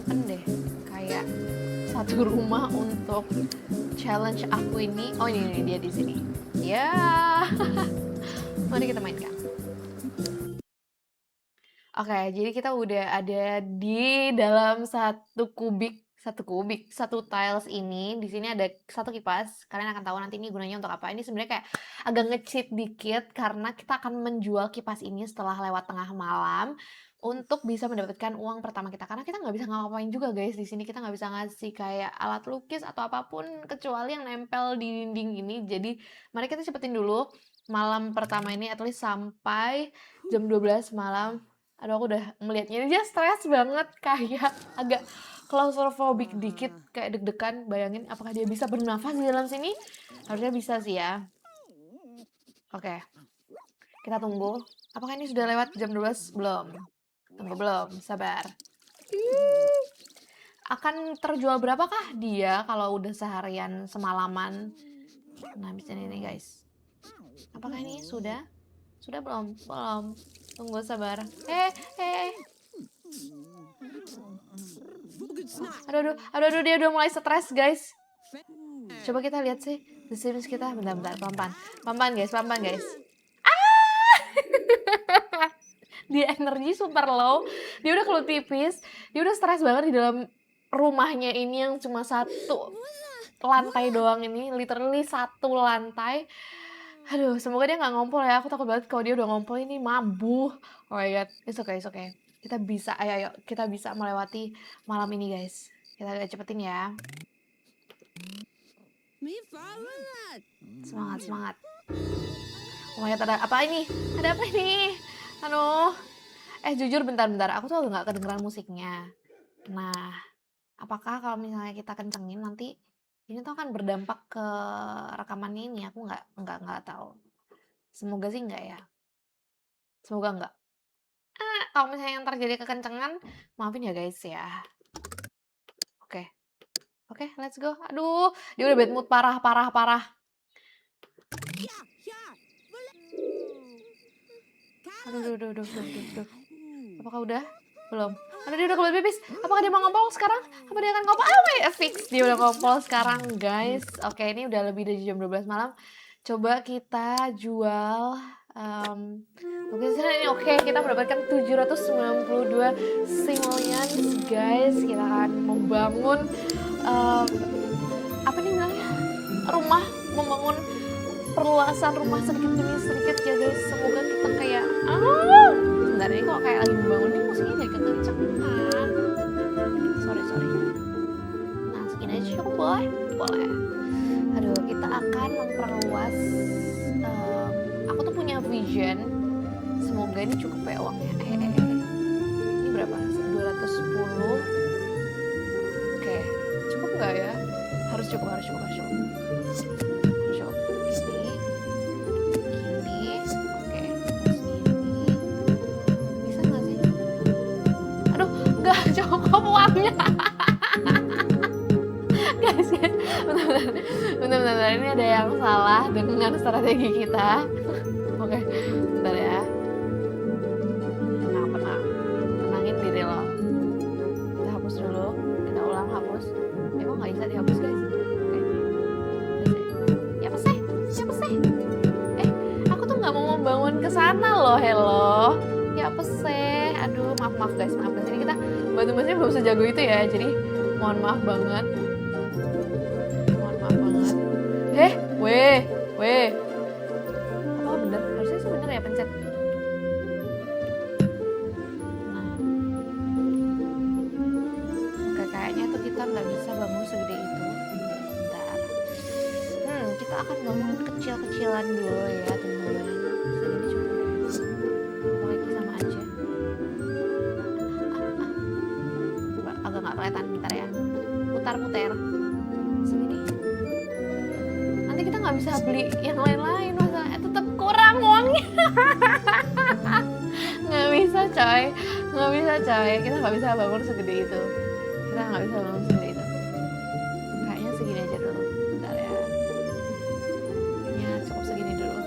open deh kayak satu rumah untuk challenge aku ini. Oh ini dia di sini. Ya, mari kita mainkan. Oke, jadi kita udah ada di dalam satu tiles ini. Di sini ada satu kipas. Kalian akan tahu nanti ini gunanya untuk apa. Ini sebenarnya kayak agak nge-cheat dikit karena kita akan menjual kipas ini setelah lewat tengah malam untuk bisa mendapatkan uang pertama kita. Karena kita nggak bisa ngapain juga guys di sini. Kita nggak bisa ngasih kayak alat lukis atau apapun kecuali yang nempel di dinding ini. Jadi mari kita cepetin dulu malam pertama ini at least sampai jam 12 malam. Aduh aku udah melihatnya ini dia stres banget kayak agak claustrophobic dikit kayak deg-degan. Bayangin apakah dia bisa bernafas di dalam sini? Harusnya bisa sih ya. Oke, kita tunggu. Apakah ini sudah lewat jam 12? Belum. Tunggu belum, sabar. Akan terjual berapakah dia kalau udah seharian semalaman? Nah, bisa ini guys. Apakah ini sudah? Sudah belum? Belum. Tunggu sabar. Aduh, dia udah mulai stres guys. Coba kita lihat sih The Sims kita. Bentar, pelan-pelan guys. Dia energi super low, dia udah kelut tipis, dia udah stres banget di dalam rumahnya ini yang cuma satu lantai doang ini, literally satu lantai. Aduh, semoga dia nggak ngompol ya. Aku takut banget kalau dia udah ngompol ini mabuh. Oh my god, it's okay. Kita bisa, ayo, kita bisa melewati malam ini guys. Kita cepetin ya. Semangat. Oh my god, ada apa ini? Aduh. Jujur bentar. Aku tuh nggak kedengeran musiknya. Nah, apakah kalau misalnya kita kencengin nanti ini tuh akan berdampak ke rekamannya ini? Aku nggak tahu. Semoga sih nggak ya. Semoga nggak. Kalau misalnya yang terjadi kekencengan, maafin ya guys ya. Oke, let's go. Aduh, dia udah bad mood parah. Aduh. Apakah udah? Belum. Aduh, dia udah keluar pipis. Apakah dia mau ngompol sekarang? Apa dia akan ngompol? Fix. Dia udah ngompol sekarang, guys. Oke, ini udah lebih dari jam 12 malam. Coba kita jual. Oke, kita mendapatkan 792 simoleons, guys. Kita akan membangun apa nih bilangnya? Membangun perluasan rumah sedikit demi sedikit ya guys. Semoga kita kayak sebentar ini kok kayak lagi membangun ini musiknya jadi kekencangan. Sorry. Nah segini aja cukup boleh. Aduh, kita akan memperluas. Aku tuh punya vision. Semoga ini cukup ya uangnya. Ini berapa? 210. Oke, cukup nggak ya? Harus cukup. Cukup uangnya. guys bentar, ini ada yang salah dengan strategi kita. Oke, bentar ya, tenangin diri lo. Kita hapus dulu, kita ulang hapus. Kok nggak bisa dihapus guys? Oke, siapa sih? Aku tuh nggak mau membangun ke sana loh. Hello, ya apa sih? Aduh, maaf guys. Ini kita bantu-bantunya belum sejago itu ya, jadi mohon maaf banget. Weh. Apa bener? Harusnya sih bener ya pencet. Nah. Oke, kayaknya tuh kita nggak bisa bangun segede itu. Bentar. Kita akan bangun kecil-kecilan dulu ya teman-teman. Segini cukup ya. Lagi sama aja. Agak nggak kelihatan, bentar ya. Putar. Segini. Nanti kita nggak bisa beli yang lain-lain, masalahnya tetap kurang uangnya. Nggak bisa coy. Kita nggak bisa bangun segede itu. Kayaknya segini aja dulu. Bentar ya. Kayaknya cukup segini dulu.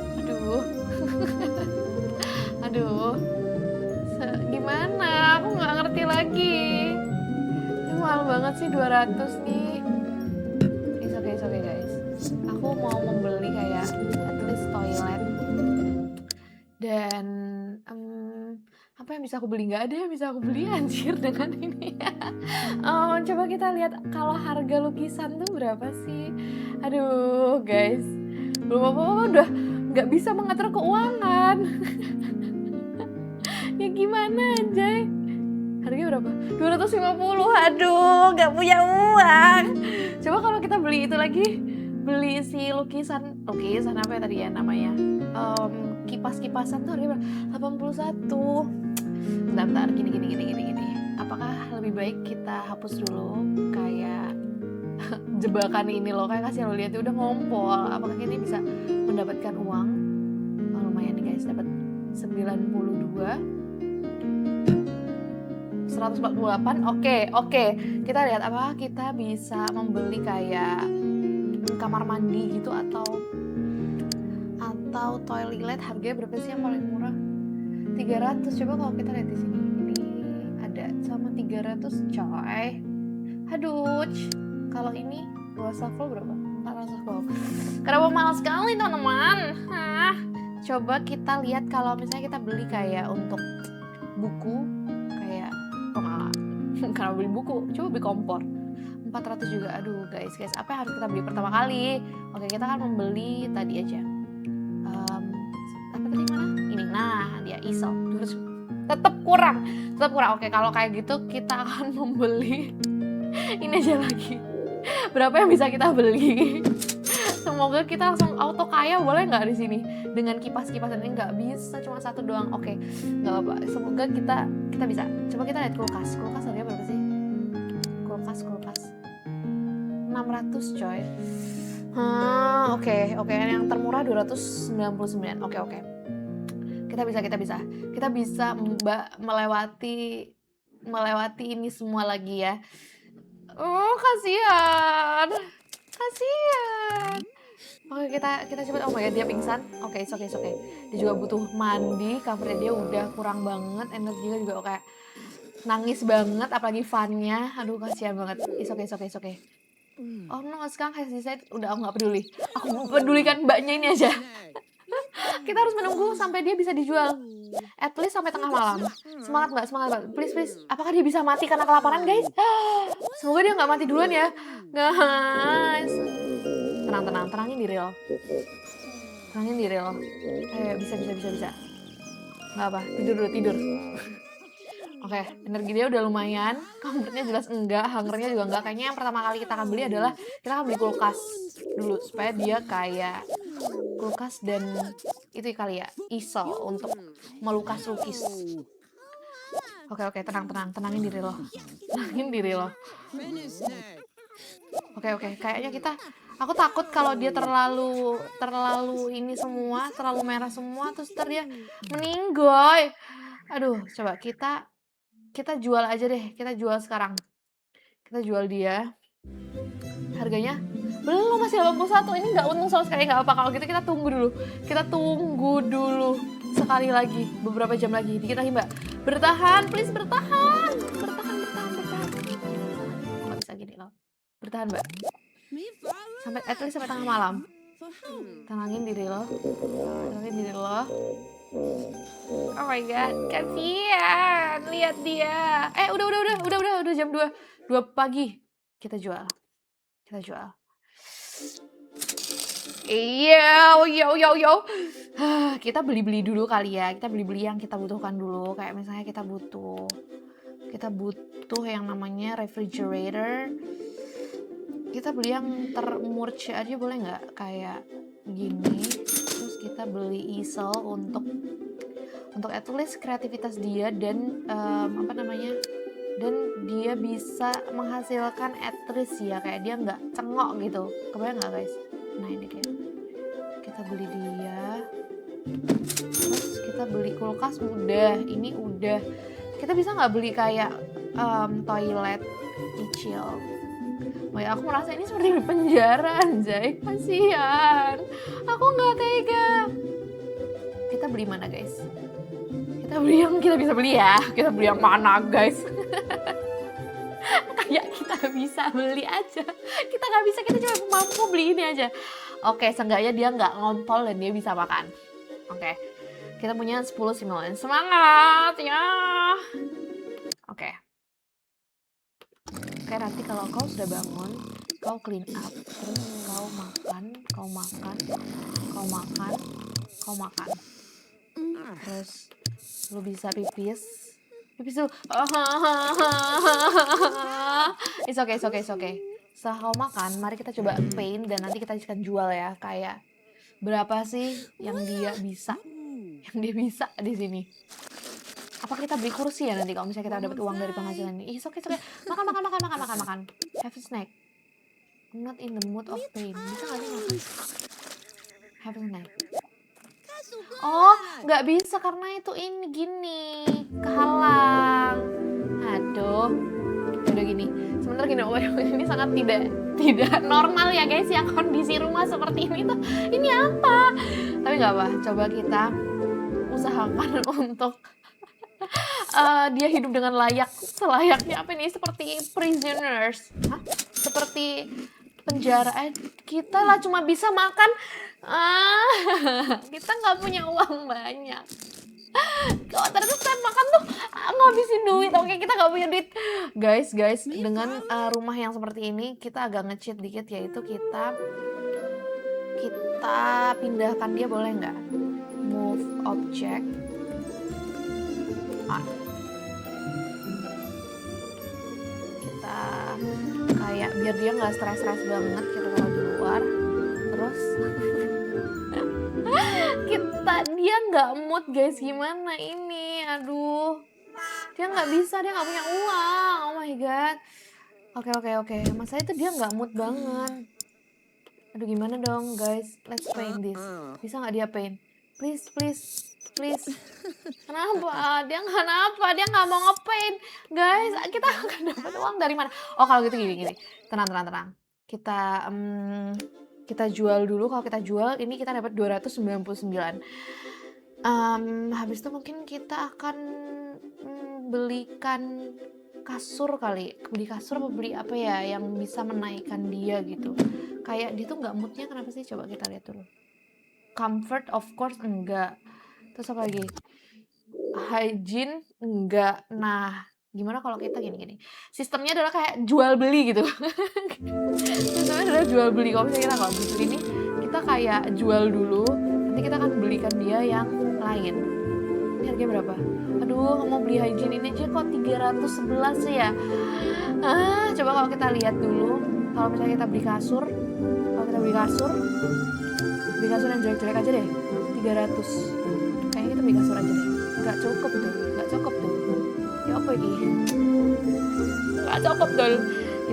Aduh. Gimana? Aku nggak ngerti lagi. banget sih 200 nih. It's okay guys. Aku mau membeli kayak at least toilet. Dan apa yang bisa aku beli? Nggak ada yang bisa aku beli anjir dengan ini. Coba kita lihat kalau harga lukisan tuh berapa sih. Aduh guys, belum apa-apa udah nggak bisa mengatur keuangan. Ya gimana anjay. Harganya berapa? 250. Aduh, nggak punya uang. Coba kalau kita beli itu lagi, beli si lukisan apa ya tadi ya namanya? Kipas-kipasan tuh harganya berapa? 81. Bentar, gini. Apakah lebih baik kita hapus dulu kayak jebakan ini loh, kayak kasih lo lihat udah ngompol. Apakah ini bisa mendapatkan uang? Lumayan nih guys, dapat 92. 148. Oke. Kita lihat apa kita bisa membeli kayak kamar mandi gitu atau toilet. Harganya berapa sih yang paling murah? 300. Coba kalau kita lihat di sini. Ini ada sama 300 coy. Aduh. Kalau ini wastafel berapa? 400. Kenapa mahal sekali teman-teman? Coba kita lihat kalau misalnya kita beli kayak untuk buku kayak karena beli buku, coba beli kompor 400 juga. Aduh guys, apa yang harus kita beli pertama kali? Oke, kita akan membeli tadi aja apa tadi mana? Ini, nah dia easel. Tetap kurang. Oke, kalau kayak gitu kita akan membeli ini aja lagi. Berapa yang bisa kita beli? Semoga kita langsung auto kaya, boleh nggak di sini? Dengan kipas-kipasan ini nggak bisa, cuma satu doang. Oke, nggak apa-apa. Semoga kita bisa. Coba kita lihat kulkas. Kulkas harganya berapa sih? Kulkas 600 coy. Oke. Yang termurah 299. Oke. Kita bisa melewati ini semua lagi ya. Kasihan. Oke, kita coba. Oh my god, dia pingsan. Oke, it's okay. Dia juga butuh mandi, kamarnya dia udah kurang banget, energinya juga kayak nangis banget, apalagi funnya. Aduh, kasihan banget. It's okay. Oh no, sekarang saya udah aku nggak peduli. Aku pedulikan mbaknya ini aja. Kita harus menunggu sampai dia bisa dijual. At least sampai tengah malam. Semangat mbak. Please. Apakah dia bisa mati karena kelaparan guys? Semoga dia nggak mati duluan ya. Guys. Tenangin diri lo. Ayo, bisa. Nggak apa, tidur. Oke, energi dia udah lumayan. Kamarnya jelas enggak, hungernya juga enggak. Kayaknya yang pertama kali kita akan beli adalah kita akan beli kulkas dulu supaya dia kayak kulkas dan itu kali ya, easel untuk melukis. Oke, tenangin diri lo. Oke, kayaknya aku takut kalau dia terlalu ini semua, terlalu merah semua, terus dia meninggoy. Aduh, coba kita jual aja deh, kita jual sekarang. Kita jual dia. Harganya belum, masih 81. Ini nggak untung sama sekali, nggak apa. Kalau gitu kita tunggu dulu sekali lagi, beberapa jam lagi. Dikit lagi mbak, bertahan, please bertahan. Nggak bisa gini loh, bertahan mbak. Sampai at least sampai tengah malam. Tenangin diri lo. Oh my god, kasihan. Lihat dia. Udah jam 2 pagi. Kita jual. Yo. Kita beli dulu kali ya. Kita beli yang kita butuhkan dulu. Kayak misalnya kita butuh yang namanya refrigerator. Kita beli yang termurce aja boleh nggak? Kayak gini. Terus kita beli easel untuk at least kreativitas dia dan dan dia bisa menghasilkan at least ya, kayak dia nggak cengok gitu. Kebayang nggak guys? Nah ini kayak kita beli dia. Terus kita beli kulkas udah. Kita bisa nggak beli kayak toilet kecil? Aku merasa ini seperti di penjara anjay, kasihan. Aku nggak tega. Kita beli mana guys? Kita beli yang kita bisa beli ya. Kita beli yang mana guys? Kayak kita bisa beli aja. Kita nggak bisa, kita cuma mampu beli ini aja. Oke, seenggaknya dia nggak ngompol dan dia bisa makan. Oke, kita punya 10 simoleon. Semangat ya. Oke. Oke, nanti kalau kau sudah bangun, kau clean up, terus kau makan, kau makan, kau makan, kau makan. Terus lu bisa pipis dulu. It's okay. Setelah kau makan, mari kita coba paint dan nanti kita akan jual ya. Kayak berapa sih yang dia bisa di sini. Apa kita beli kursi ya nanti kalau misalnya kita dapat uang dari penghasilan ini? It's okay. Makan. Have a snack. I'm not in the mood of pain. Bisa nggak sih makan? Have a snack. Oh, nggak bisa karena itu ini gini, kehalang. Aduh, udah gini. Sebenarnya gini, ini sangat tidak normal ya guys ya, kondisi rumah seperti ini tuh. Ini apa? Tapi nggak apa. Coba kita usahakan untuk dia hidup dengan layak, selayaknya apa ini, seperti prisoners. Hah? Seperti penjara. Kita lah cuma bisa makan. Kita nggak punya uang banyak. Kalau terus kan makan tuh ngabisin duit. Oke, kita nggak punya duit. Guys, dengan rumah yang seperti ini kita agak nge-cheat dikit, yaitu kita pindahkan dia, boleh nggak? Move object. Kita kayak biar dia nggak stres banget, kita taruh di luar. Terus dia nggak mood guys, gimana ini? Aduh, dia nggak bisa, dia nggak punya uang. Oh my god. Oke. Masa itu dia nggak mood banget. Aduh, gimana dong guys? Let's paint this. Bisa nggak dia paint? Please. Kenapa? Dia nggak mau ngepaint. Guys, kita akan dapat uang dari mana? Oh, kalau gitu gini. Tenang. Kita jual dulu. Kalau kita jual, ini kita dapat 299. Habis itu mungkin kita akan belikan kasur kali. Beli kasur apa beli apa ya yang bisa menaikkan dia gitu. Kayak dia tuh nggak moodnya, kenapa sih? Coba kita lihat dulu. Comfort of course enggak. Terus apa lagi? Hygiene enggak. Nah, gimana kalau kita gini. Sistemnya adalah kayak jual beli gitu. Sistemnya adalah jual beli. Kalau misalnya kita nggak butuh ini, kita kayak jual dulu. Nanti kita akan belikan dia yang lain. Ini harganya berapa? Aduh, mau beli hygiene ini aja kok 311 sih ya. Coba kalau kita lihat dulu. Kalau misalnya kita beli kasur. Beli kasur yang jelek-jelek aja deh, 300. Kayaknya kita beli kasur aja deh. Gak cukup tuh. Ya apa ini? Gak cukup tuh.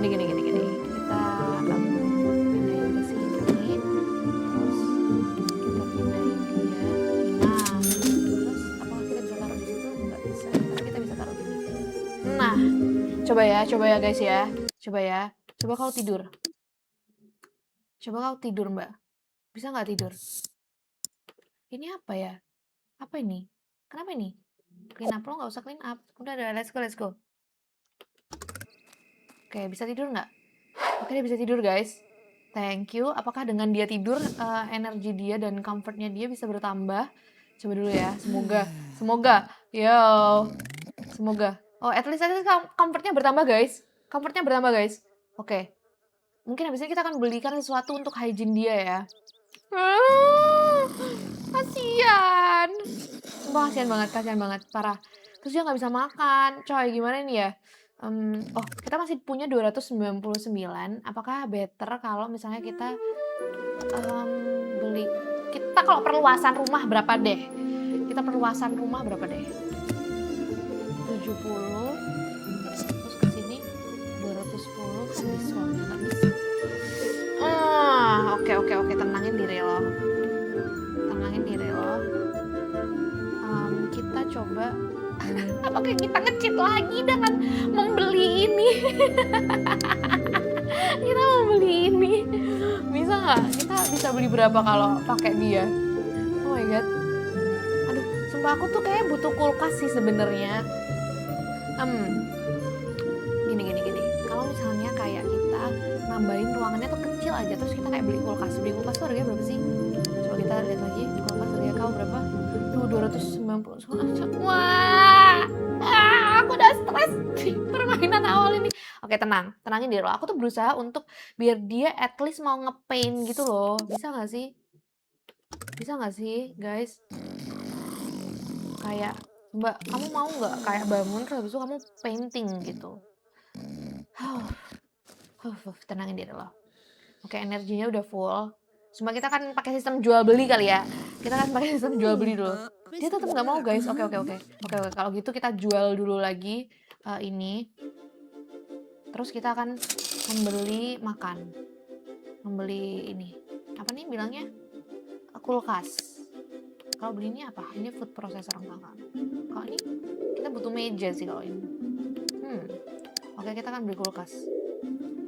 Gini. Kita pindahin ke sini. Terus kita pindahin dia. Nah, terus apakah kita bisa taruh di situ? Nggak bisa. Tapi kita bisa taruh gini. Nah, coba ya guys ya. Coba kau tidur. Mbak. Bisa nggak tidur? Ini apa ya? Apa ini? Kenapa ini? Clean up, lo nggak usah clean up. Udah, let's go. Oke, bisa tidur nggak? Oke, dia bisa tidur guys. Thank you. Apakah dengan dia tidur, energi dia dan comfortnya dia bisa bertambah? Coba dulu ya. Semoga. Semoga. Oh, at least comfortnya bertambah guys. Oke. Mungkin habis ini kita akan belikan sesuatu untuk hygiene dia ya. Kasian. Sumpah kasian banget, parah. Terus dia nggak bisa makan. Coy, gimana ini ya? Kita masih punya 299. Apakah better kalau misalnya kita beli? Kita kalau perluasan rumah berapa deh? 70. Terus ke sini 210 kan diskon. Nggak bisa. Oke, tenangin diri lo. Kita coba. Apakah kita nge-cheat lagi dengan membeli ini? Bisa nggak? Kita bisa beli berapa kalau pakai dia? Oh my god. Aduh, sumpah aku tuh kayak butuh kulkas sih sebenarnya. Gini. nambahin ruangannya tuh kecil aja, terus kita kayak beli kulkas tuh harganya berapa sih? Coba kita lihat lagi, kulkas harganya kau berapa? Tuh 290. Wah, aku udah stres di permainan awal ini. Oke, tenangin diri lo. Aku tuh berusaha untuk biar dia at least mau ngepaint gitu loh. Bisa nggak sih? Bisa nggak sih, guys? Kayak, Mbak, kamu mau nggak kayak bangun terus habis itu kamu painting gitu? Tenangin diri lo. Oke, energinya udah full. Cuma kita kan pakai sistem jual beli kali ya. Kita kan pakai sistem jual beli dulu. Dia tetap nggak mau, guys. Oke. Kalau gitu kita jual dulu lagi ini. Terus kita akan membeli makan. Membeli ini. Apa nih bilangnya? Kulkas. Kalau beli ini apa? Ini food processor enggak. Kalau ini kita butuh meja sih kalau ini. Oke, kita akan beli kulkas.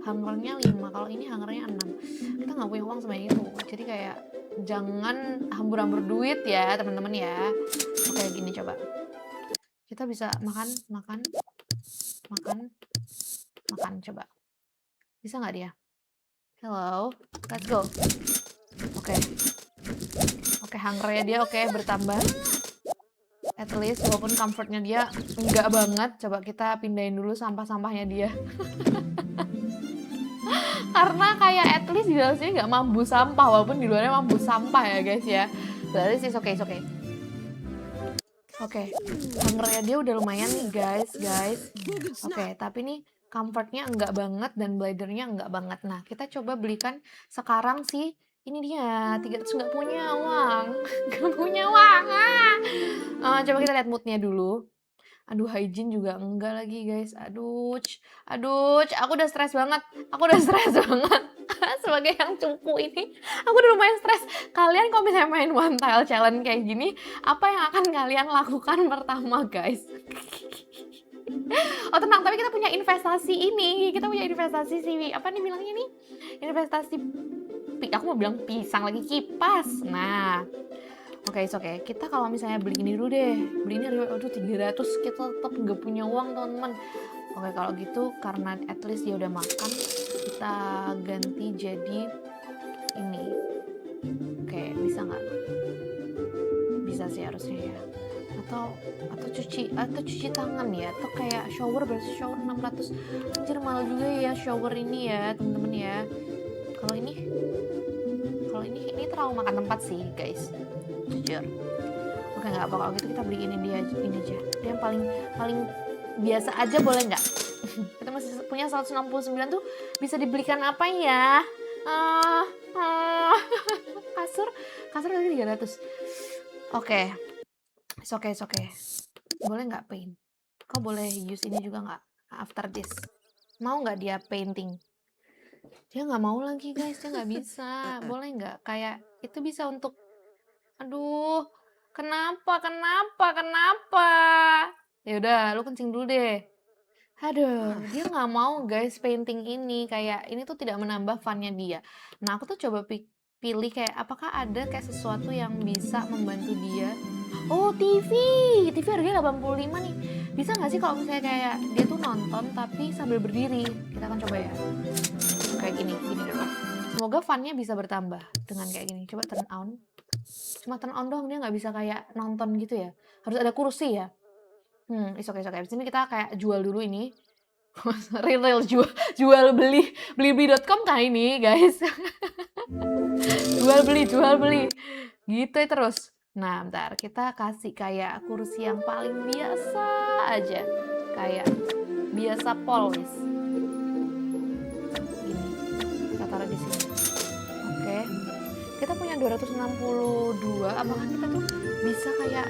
Hungernya 5, kalau ini hungernya 6. Kita nggak punya uang sebanyak itu. Jadi kayak jangan hambur-hambur duit ya, teman-teman ya. Oke, gini coba. Kita bisa makan coba. Bisa nggak dia? Hello, let's go. Oke, hungernya dia bertambah. At least walaupun comfortnya dia enggak banget. Coba kita pindahin dulu sampah-sampahnya dia. Karena kayak at least di dalam sini nggak mambu sampah, walaupun di luarnya mambu sampah ya guys ya. Berarti sih oke. Oke, hungernya dia udah lumayan nih guys. Oke, tapi nih comfortnya enggak banget dan bladernya enggak banget. Nah, kita coba belikan sekarang sih. Ini dia, 300 nggak punya uang. Nggak punya uang. Coba kita lihat moodnya dulu. Aduh, hygiene juga enggak lagi guys. Aduh, aku udah stres banget. Sebagai yang cupu ini, aku udah lumayan stres. Kalian kalau misalnya main one tile challenge kayak gini, apa yang akan kalian lakukan pertama guys? Oh tenang, tapi kita punya investasi ini. Kita punya investasi apa nih bilangnya nih? Investasi, aku mau bilang pisang lagi, kipas. Nah, oke. Kita kalau misalnya beli ini dulu deh. Beli ini aduh 300, kita tetap nggak punya uang teman-teman. Oke, kalau gitu karena at least dia udah makan, kita ganti jadi ini. Oke, bisa nggak? Bisa sih harusnya ya. Atau cuci tangan ya, atau kayak shower, berarti shower 600. Anjir, mahal juga ya shower ini ya teman-teman ya. Kalau ini terlalu makan tempat sih guys, jujur. Oke, nggak apa, kalau gitu kita beli ini aja. Dia yang paling biasa aja, boleh nggak? Kita masih punya 169 tuh, bisa dibelikan apa ya? Kasur lagi 300. Oke. It's okay. Boleh nggak paint? Kau boleh use ini juga nggak after this? Mau nggak dia painting? Dia nggak mau lagi guys, dia nggak bisa. Boleh nggak? Kayak itu bisa untuk, aduh, kenapa? Ya udah, lu kencing dulu deh. Aduh, dia nggak mau guys painting ini. Kayak ini tuh tidak menambah funnya dia. Nah, aku tuh coba pilih kayak apakah ada kayak sesuatu yang bisa membantu dia. Oh, TV harganya 85 nih. Bisa nggak sih kalau misalnya kayak dia tuh nonton tapi sambil berdiri? Kita akan coba ya. Kayak gini dulu. Semoga funnya bisa bertambah dengan kayak gini. Coba turn on. Cuma turn on doang, dia nggak bisa kayak nonton gitu ya. Harus ada kursi ya. It's okay. Abis ini kita kayak jual dulu ini. Real jual beli.com kah ini guys? jual beli gitu ya terus. Nah, bentar, kita kasih kayak kursi yang paling biasa aja, kayak biasa polis gini, kita taruh di sini. Oke, kita punya 262. Apakah kita tuh bisa kayak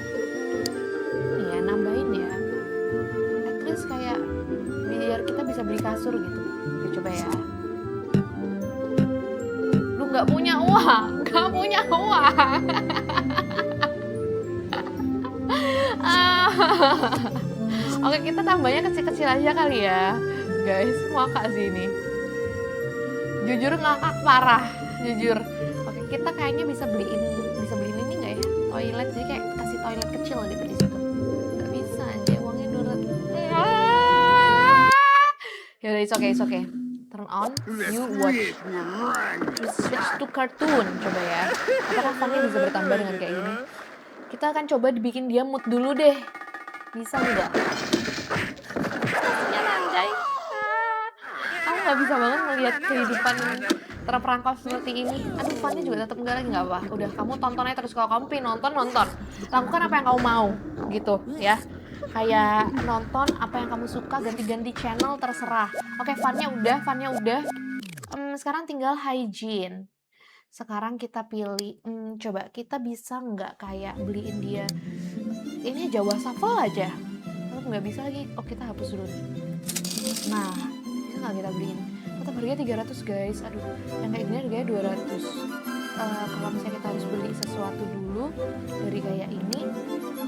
ini ya, nambahin ya, at least kayak biar kita bisa beli kasur gitu. Kita coba ya. Lu nggak punya uang. Oke, kita tambahnya kecil-kecil aja kali ya guys. Ngakak sih ini, jujur ngakak parah, jujur. Oke, kita kayaknya bisa beliin ini nggak ya, toilet, jadi kayak kasih toilet kecil gitu di situ. Nggak bisa aja, uangnya 200. Ya udah, it's okay. Turn on, you watch. Switch to cartoon, coba ya. Apakah funnya bisa bertambah dengan kayak gini? Kita akan coba dibikin dia mood dulu deh. Bisa nggak? Kasian anjay. Aku nggak bisa banget melihat kehidupan terperangkap seperti ini. Aduh, funnya juga tetap nggak lagi, nggak apa. Udah, kamu tonton aja terus. Kalau kamu pengen nonton, nonton. Lakukan apa yang kamu mau, gitu ya. Kayak nonton apa yang kamu suka, ganti-ganti channel, terserah. Oke, funnya udah. Sekarang tinggal hygiene. Sekarang kita pilih, coba kita bisa nggak kayak beliin dia ini aja wastafel aja. Tetep nggak bisa lagi. Oh, kita hapus dulu nih. Nah, bisa nggak kita beliin? Tetap harganya 300 guys. Aduh, yang kayak gini harganya 200. Kalau misalnya kita harus beli sesuatu dulu dari kayak ini,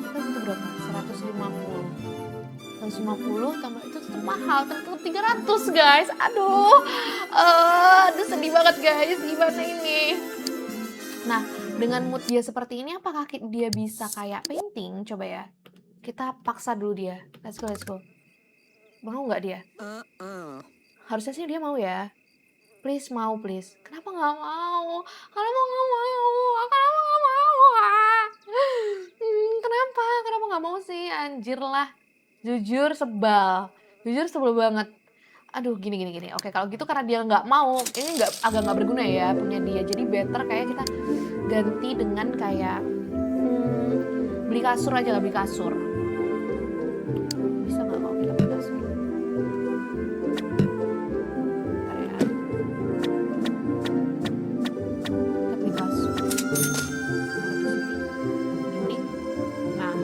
kita butuh berapa? 150. 150 tambah itu tetap mahal, tetap 300 guys. Aduh, sedih banget guys. Gimana ini? Nah, dengan mood dia seperti ini, apakah dia bisa kayak painting? Coba ya. Kita paksa dulu dia. Let's go. Mau nggak dia? Harusnya sih dia mau ya. Please, mau please. Kenapa nggak mau? Kenapa nggak mau? Kenapa nggak mau sih? Anjir lah. Jujur sebel banget. Aduh, gini. Oke, kalau gitu karena dia nggak mau, ini agak nggak berguna ya punya dia. Jadi better kayak kita ganti dengan kayak beli kasur aja, beli kasur. Bisa nggak kalau kita beli kasur? Bentar ya. Kita beli kasur. Gini. Nah,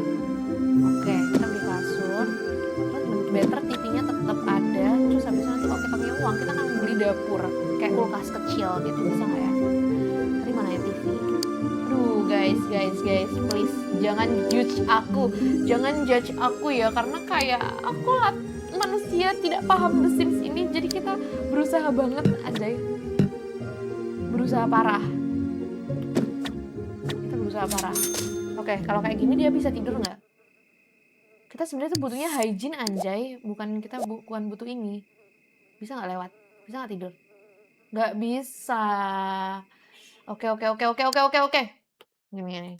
oke, kita beli kasur. Terus better TV-nya tetap ada. Terus habis itu nanti kalau kita punya uang, kita akan beli dapur kayak kulkas kecil gitu, bisa nggak ya? Tadi mana ya TV? Aduh guys, please jangan judge aku ya, karena kayak aku lah manusia tidak paham The Sims ini, jadi kita berusaha banget aja, berusaha parah. Oke, kalau kayak gini dia bisa tidur nggak? Kita sebenarnya tuh butuhnya hygiene anjay, bukan butuh ini. Bisa nggak lewat? Bisa nggak tidur? Nggak bisa. Oke. Gini.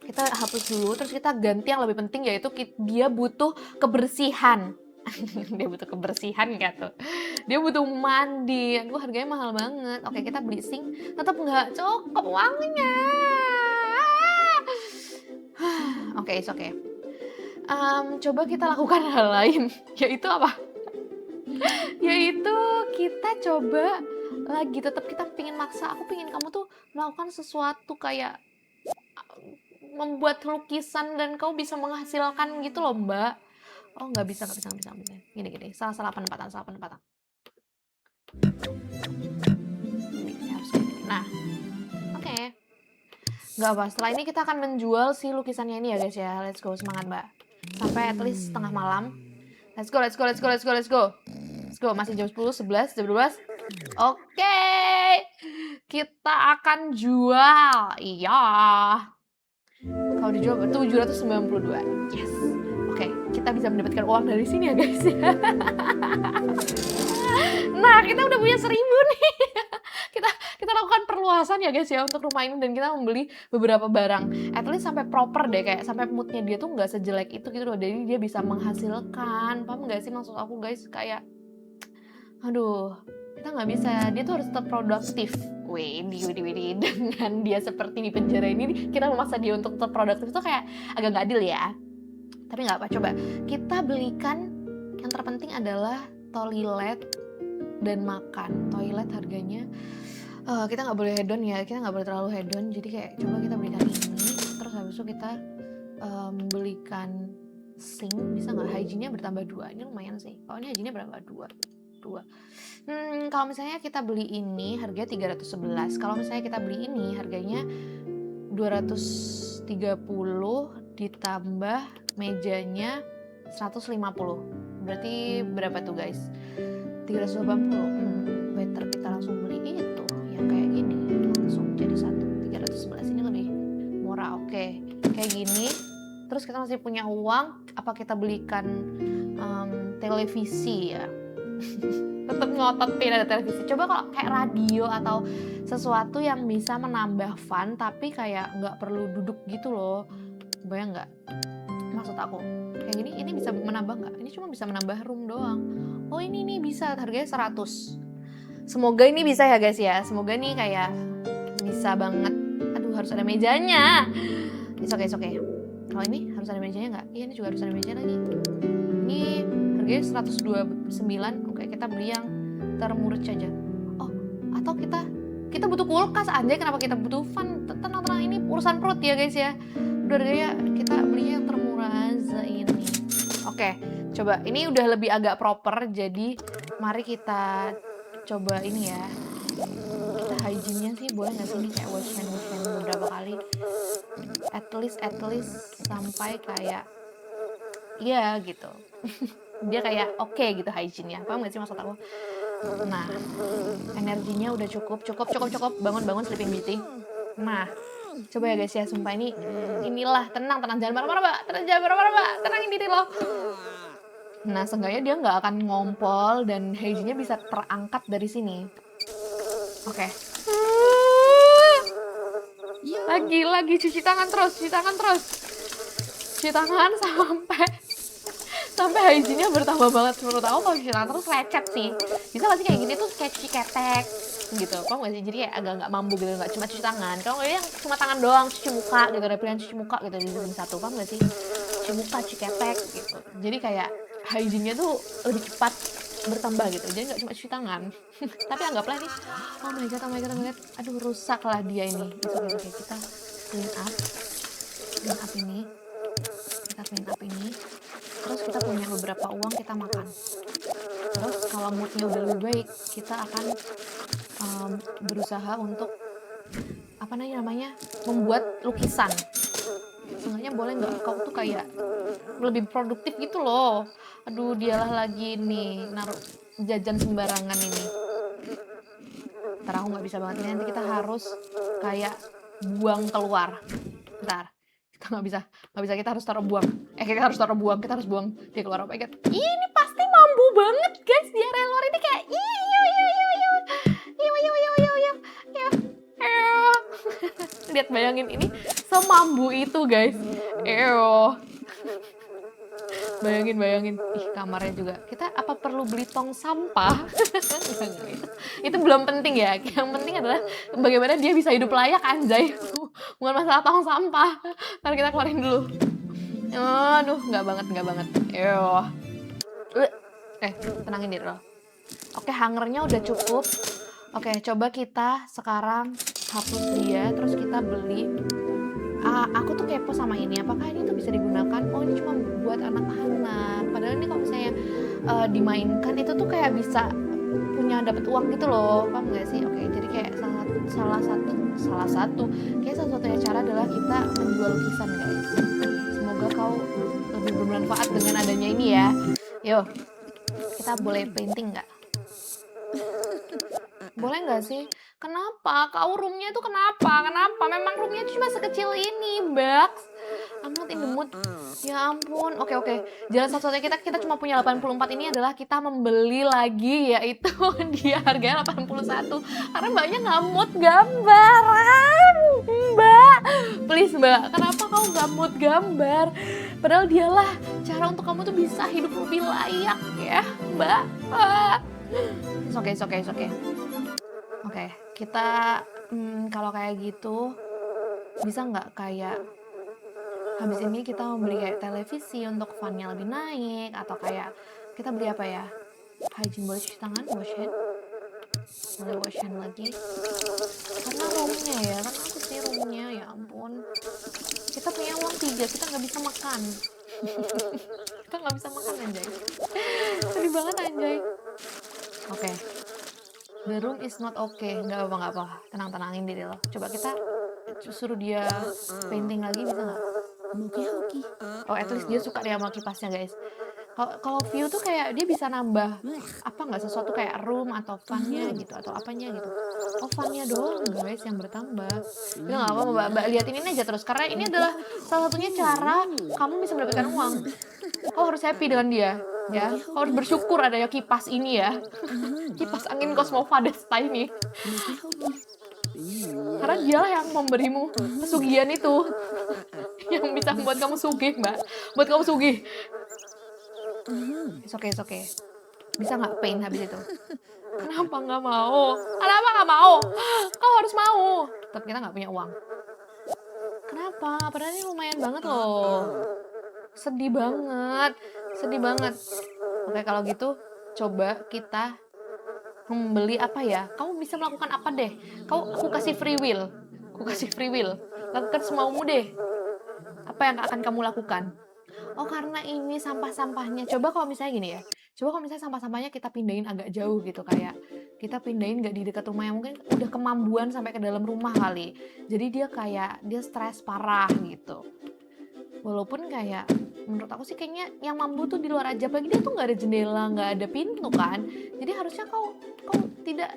Kita hapus dulu, terus kita ganti yang lebih penting, yaitu dia butuh kebersihan. Dia butuh kebersihan nggak tuh? Dia butuh mandi. Aduh, harganya mahal banget. Oke, kita beli sink, tetap nggak cukup uangnya. Oke, it's okay. Coba kita lakukan hal lain, yaitu apa? Yaitu kita coba lagi, tetap kita pingin maksa. Aku pingin kamu tuh melakukan sesuatu kayak membuat lukisan dan kau bisa menghasilkan gitu loh, Mbak. Oh, nggak bisa. Gini. Salah penempatan. Ini harus gini. Nah, oke. Nggak apa, setelah ini kita akan menjual si lukisannya ini ya guys ya. Let's go, semangat Mbak. Sampai at least setengah malam. Let's go. Masih jam 10, 11, jam 12. Oke. Kita akan jual. Iya. Kalau dijual 792. Yes. Oke, kita bisa mendapatkan uang dari sini ya guys. Nah, kita udah punya 1000 nih. Kita lakukan perluasan ya guys ya untuk rumah ini, dan kita membeli beberapa barang. At least sampai proper deh, kayak sampai moodnya dia tuh nggak sejelek itu gitu loh. Jadi dia bisa menghasilkan. Paham nggak sih maksud aku guys? Kayak aduh, kita nggak bisa, dia tuh harus tetap produktif. Widih, dengan dia seperti di penjara ini, kita memaksa dia untuk tetap produktif itu kayak agak nggak adil ya. Tapi nggak apa, coba kita belikan, yang terpenting adalah toilet dan makan. Toilet harganya, kita nggak boleh hedon ya, kita nggak boleh terlalu hedon, jadi kayak coba kita belikan ini, terus habis itu kita belikan sink, bisa nggak? Hygiene-nya bertambah 2, ini lumayan sih. Oh, ini hygiene-nya berapa? 2. Kalau misalnya kita beli ini harganya 311. Kalau misalnya kita beli ini harganya 230 ditambah mejanya 150. Berarti berapa tuh guys? 380. Better kita langsung beli itu yang kayak gini. Langsung jadi 311, ini lebih murah. Oke, kayak gini. Terus kita masih punya uang, apa kita belikan televisi ya? ngotot pengen ada televisi. Coba kalau kayak radio atau sesuatu yang bisa menambah fun, tapi kayak nggak perlu duduk gitu loh. Bayang nggak? Maksud aku, kayak gini, ini bisa menambah nggak? Ini cuma bisa menambah room doang. Oh ini nih bisa, harganya 100. Semoga ini bisa ya guys ya. Semoga nih kayak bisa banget. Aduh harus ada mejanya. It's okay. Kalau ini harus ada mejanya nggak? Iya ini juga harus ada meja lagi. Ini harganya 129. Oke kita beli yang termurah aja. Oh atau kita butuh kulkas anjay, kenapa kita butuh fan? Tenang ini urusan perut ya guys ya. Udah harganya kita belinya yang termurah aja ini. Oke coba ini udah lebih agak proper, jadi mari kita coba ini ya. Kita hygiene-nya sih boleh nggak sih ini kayak wash hand beberapa kali. At least sampai kayak iya gitu. Dia kayak oke gitu hygiene-nya. Paham gak sih maksud aku? Nah, energinya udah cukup. Bangun Sleeping Beauty. Nah, coba ya guys ya, sumpah inilah tenang jangan marah-marah, Mbak. Tenangin diri lo. Nah, seenggaknya dia nggak akan ngompol dan hygiene-nya bisa terangkat dari sini. Oke. Lagi cuci tangan terus. Cuci tangan sampai hygiene-nya bertambah banget. Menurut aku kalau cuci tangan terus lecet sih. Bisa gak sih kayak gini tuh kayak cuci ketek gitu. Kok gak sih? Jadi kayak agak nggak mampu gitu, nggak cuma cuci tangan. Kalau nggak yang cuma tangan doang, cuci muka gitu, ada pilihan cuci muka gitu di satu. Paham gak sih? Cuci muka, cuci ketek gitu. Jadi kayak hygiene-nya tuh lebih cepat bertambah gitu, jadi nggak cuma cuci tangan. Tapi anggaplah ini, oh my god, aduh rusak lah dia ini. Oke, kita clean up ini, terus kita punya beberapa uang, kita makan. Terus kalau moodnya udah lebih baik, kita akan berusaha untuk apa namanya membuat lukisan. Sebenarnya boleh nggak kau tuh kayak lebih produktif gitu loh. Aduh dialah lagi nih naruh jajan sembarangan ini. Ntar aku nggak bisa banget ini, nanti kita harus kayak buang keluar. Ntar kita nggak bisa kita harus taruh buang. Kita harus buang dia keluar. Oh my god, ini pasti mampu banget guys di area luar ini kayak iyo. Lihat bayangin ini semambu itu guys. Bayangin. Ih kamarnya juga. Kita apa perlu beli tong sampah? Itu belum penting ya. Yang penting adalah bagaimana dia bisa hidup layak anjay. Bukan masalah tong sampah. Ntar kita keluarin dulu. Aduh nggak banget. Tenangin diri lo. Oke hungernya udah cukup. Oke coba kita sekarang hapus dia. Terus kita beli. Aku tuh kepo sama ini, apakah ini tuh bisa digunakan? Oh ini cuma buat anak-anak. Padahal ini kalau misalnya dimainkan itu tuh kayak bisa punya dapat uang gitu loh, paham nggak sih? Oke, jadi kayak salah satunya cara adalah kita menjual lukisan guys. Semoga kau lebih bermanfaat dengan adanya ini ya. Yuk, kita boleh painting nggak? Boleh nggak sih? Kenapa? Kau roomnya itu kenapa? Memang roomnya cuma sekecil ini, Bugs. I'm not in the mood. Ya ampun. Oke. Jalan satu-satunya kita cuma punya 84 ini adalah kita membeli lagi, yaitu dia harganya 81. Karena Mbaknya nggak mood gambaran. Mbak, please Mbak, kenapa kau nggak mood gambar? Padahal dialah cara untuk kamu tuh bisa hidup lebih layak ya, Mbak. It's okay. Oke, kita kalau kayak gitu bisa nggak kayak habis ini kita membeli kayak televisi untuk fun-nya lebih naik, atau kayak kita beli apa ya? Hygiene, boleh cuci tangan, wash hand lagi. Karena roomnya ya, kan aku sih roomnya ya ampun. Kita punya uang 3, kita nggak bisa makan. Kita nggak bisa makan anjay. Sedih banget anjay. Oke. The room is not okay. Nggak apa. Tenangin diri lo. Coba kita suruh dia painting lagi, bisa nggak? Oke. Oh, at least dia suka dia sama kipasnya guys. Kalau view tuh kayak dia bisa nambah apa nggak, sesuatu kayak room atau funnya gitu, atau apanya gitu. Oh funnya doang guys yang bertambah. Itu nggak apa-apa mbak, liatin ini aja terus, karena ini adalah salah satunya cara kamu bisa mendapatkan uang. Kau harus happy dengan dia. Ya, kau harus bersyukur adanya kipas ini ya. Kipas angin Cosmova Desta ini. Karena dialah yang memberimu pesugihan itu. Yang bisa membuat kamu sugih, Mbak. Buat kamu sugih. It's okay, it's okay. Bisa nggak pain habis itu? Kenapa nggak mau? Kenapa nggak mau? Kau harus mau. Tetap kita nggak punya uang. Kenapa? Padahal ini lumayan banget loh. Sedih banget. Sedih banget. Oke, kalau gitu coba kita membeli apa ya? Kamu bisa melakukan apa deh? Aku kasih free will. Aku kasih free will. Lakukan semaumu deh. Apa yang akan kamu lakukan? Oh, karena ini sampah-sampahnya. Coba kalau misalnya gini ya. Coba kalau misalnya sampah-sampahnya kita pindahin agak jauh gitu, kayak kita pindahin nggak di dekat rumah, yang mungkin udah kemambuan sampai ke dalam rumah kali. Jadi dia stres parah gitu. Walaupun kayak menurut aku sih kayaknya yang mambu tuh di luar aja, apalagi dia tuh nggak ada jendela, nggak ada pintu kan. Jadi harusnya kau tidak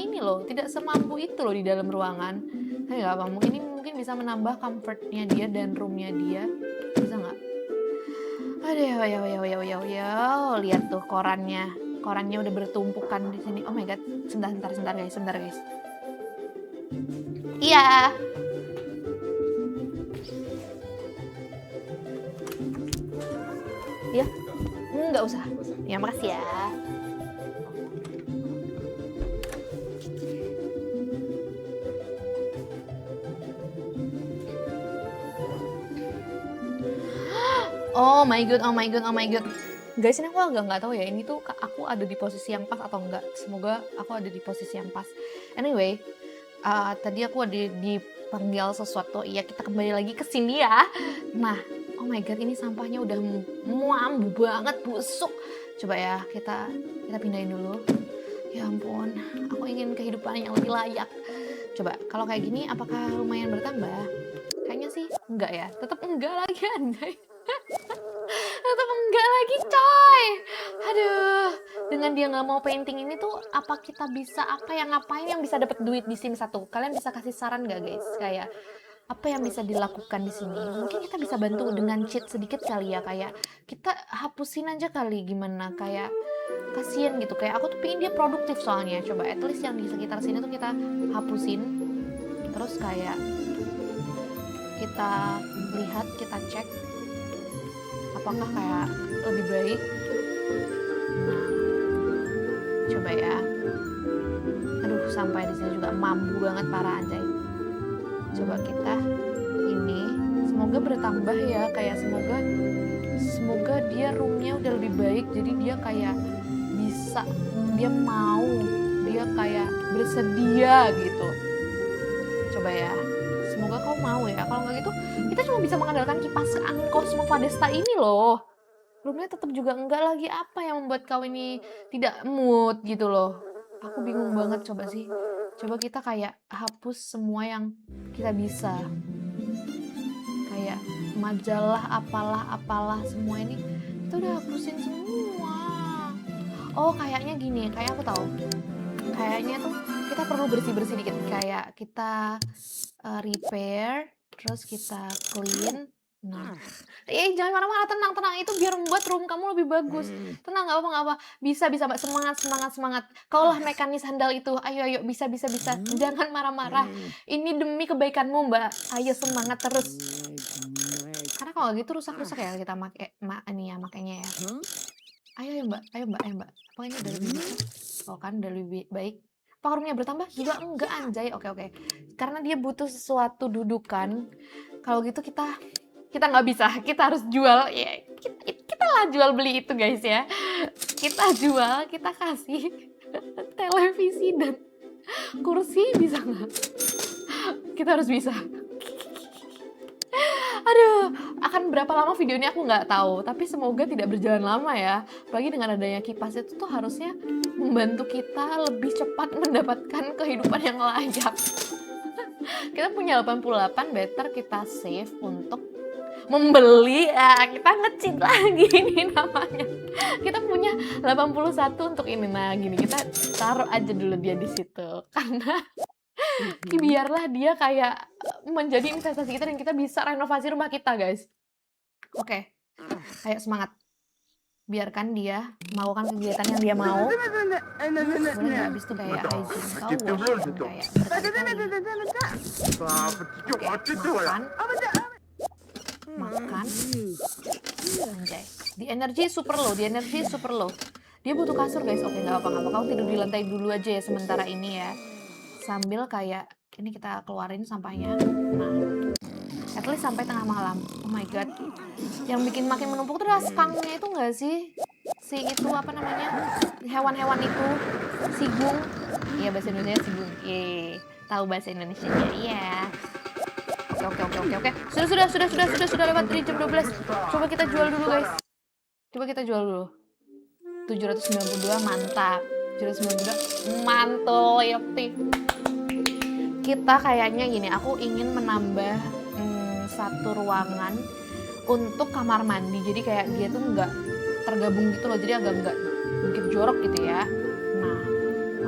ini loh, tidak semampu itu loh di dalam ruangan. Tapi nggak apa, mungkin bisa menambah comfortnya dia dan roomnya dia. Bisa nggak? Aduh, ya, lihat tuh korannya. Korannya udah bertumpukan di sini. Oh my god, sebentar guys. Iya. Ya, nggak usah. Ya, makasih ya. Oh my god. Guys, ini aku agak nggak tahu ya, ini tuh aku ada di posisi yang pas atau enggak. Semoga aku ada di posisi yang pas. Anyway, tadi aku ada dipanggil sesuatu. Iya, kita kembali lagi ke sini ya. Nah, oh my god, ini sampahnya udah mambu banget, busuk. Coba ya, kita pindahin dulu. Ya ampun, aku ingin kehidupan yang lebih layak. Coba, kalau kayak gini apakah lumayan bertambah? Kayaknya sih enggak ya. Tetap enggak lagi, anjay. Tetap enggak lagi, coy. Aduh, dengan dia nggak mau painting ini tuh ngapain yang bisa dapat duit di sini satu? Kalian bisa kasih saran nggak, guys? Kayak apa yang bisa dilakukan di sini? Mungkin kita bisa bantu dengan cheat sedikit kali ya, kayak kita hapusin aja kali, gimana? Kayak kasihan gitu. Kayak aku tuh pengen dia produktif soalnya. Coba at least yang di sekitar sini tuh kita hapusin. Terus kayak kita lihat, kita cek apakah kayak lebih baik. Nah, coba ya. Aduh, sampai di sini juga mambu banget para anjay. Coba kita ini, semoga bertambah ya, kayak semoga dia roomnya udah lebih baik, jadi dia kayak bisa, dia mau, dia kayak bersedia gitu. Coba ya, semoga kau mau ya. Kalau nggak gitu, kita cuma bisa mengandalkan kipas angin Cosmova Desta ini loh. Roomnya tetap juga enggak lagi, apa yang membuat kau ini tidak mood gitu loh. Aku bingung banget. Coba kita kayak hapus semua yang kita bisa. Kayak majalah apalah semua ini kita udah hapusin semua. Oh, kayaknya gini, kayak aku tahu. Kayaknya tuh kita perlu bersih-bersih dikit, kayak kita repair, terus kita clean. Nah, jangan marah-marah, tenang, itu biar membuat room kamu lebih bagus. Tenang, nggak apa. Bisa, Mbak, semangat. Kaulah mekanis handal itu. Ayo, bisa. Jangan marah-marah. Ini demi kebaikanmu, Mbak. Ayo semangat terus. Karena kalau gitu rusak-rusak ya kita makainya ya. Ayo, Mbak. Pokoknya udah lebih baik. Oh kan, udah lebih baik. Apa roomnya bertambah? Juga enggak, anjay. Oke. Karena dia butuh sesuatu dudukan. Kalau gitu kita nggak bisa, kita harus jual ya. Kita lah jual beli itu, guys ya. Kita jual, kita kasih televisi dan kursi, bisa nggak? Kita harus bisa. Aduh, akan berapa lama video ini aku nggak tahu, tapi semoga tidak berjalan lama ya. Apalagi dengan adanya kipas itu tuh harusnya membantu kita lebih cepat mendapatkan kehidupan yang layak. Kita punya 88, better kita save untuk membeli. Kita nge-cheat lagi ini namanya. Kita punya 81 untuk ini. Nah, gini, kita taruh aja dulu dia di situ. Karena biarlah dia kayak menjadi investasi kita dan kita bisa renovasi rumah kita, guys. Oke. Ayo semangat. biarkan dia melakukan kegiatan yang dia mau. Boleh nggak abis itu kayak hygiene kau wash hand kayak berkali-kali. Makan. Anjay. Di energi super low. Dia butuh kasur guys. Oke, nggak apa-apa. Kamu tidur di lantai dulu aja ya sementara ini ya. Sambil kayak ini kita keluarin sampahnya. Nah, at least sampai tengah malam. Oh my god. Yang bikin makin menumpuk tuh adalah skunknya itu nggak sih? Si itu apa namanya? Hewan-hewan itu. Sigung. Iya, bahasa Indonesia sigung. Tahu bahasa Indonesianya. Iya. Oke. Sudah lewat dari jam 12. Coba kita jual dulu guys. 792 mantap. 792 mantul Yopti. Kita kayaknya gini, aku ingin menambah satu ruangan untuk kamar mandi. Jadi kayak dia tuh nggak tergabung gitu loh. Jadi agak nggak begitu jorok gitu ya. Nah,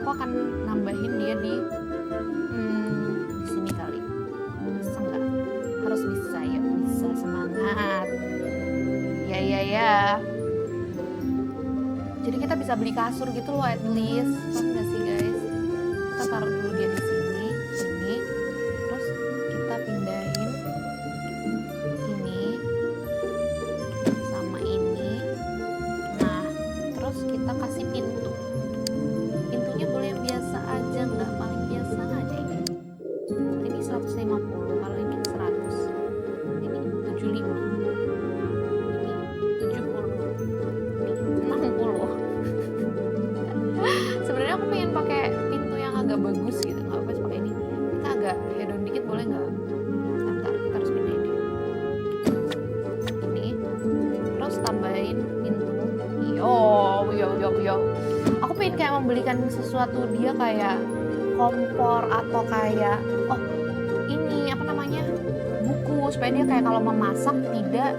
aku akan nambahin dia di sini kali. Bisa nggak? Harus bisa ya, bisa, semangat. Ya. Jadi kita bisa beli kasur gitu loh at least. Paham nggak sih guys? Kita taruh dulu dia di sini. Terus kita pindahin ini sama ini. Nah, terus kita kasih pintu. Pintunya boleh yang biasa aja, nggak paling biasa aja ini. Ini 150, kalau ini 100. Ini 75. Ini 70. Ini 60. Sebenarnya aku pengen pakai pintu yang agak bagus gitu, nggak apa-apa pakai ini. Kita agak hedon dikit boleh nggak? Bentar, kita harus pindahin dia. Ini, terus tambahin pintu. Yo. Aku pengen kayak membelikan sesuatu dia kayak kompor atau kayak ini apa namanya, buku, supaya dia kayak kalau memasak tidak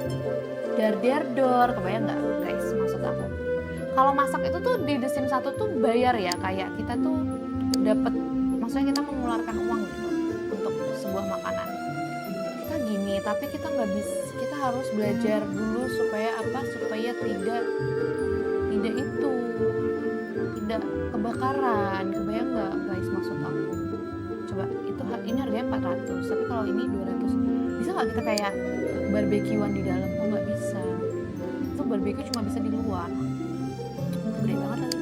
dar-dar-dor. Kebayang nggak guys maksud aku? Kalau masak itu tuh di The Sims 1 tuh bayar ya, kayak kita tuh dapat, maksudnya kita mengeluarkan uang gitu untuk sebuah makanan. Kita gini, tapi kita nggak bisa, kita harus belajar dulu supaya apa? Supaya tidak kebakaran. Kebayang nggak guys maksud aku? Coba itu ini harganya 400, tapi kalau ini 200. Bisa nggak kita kayak barbekyuan di dalam? Oh nggak bisa. Itu barbecue cuma bisa di luar. Gede banget lagi.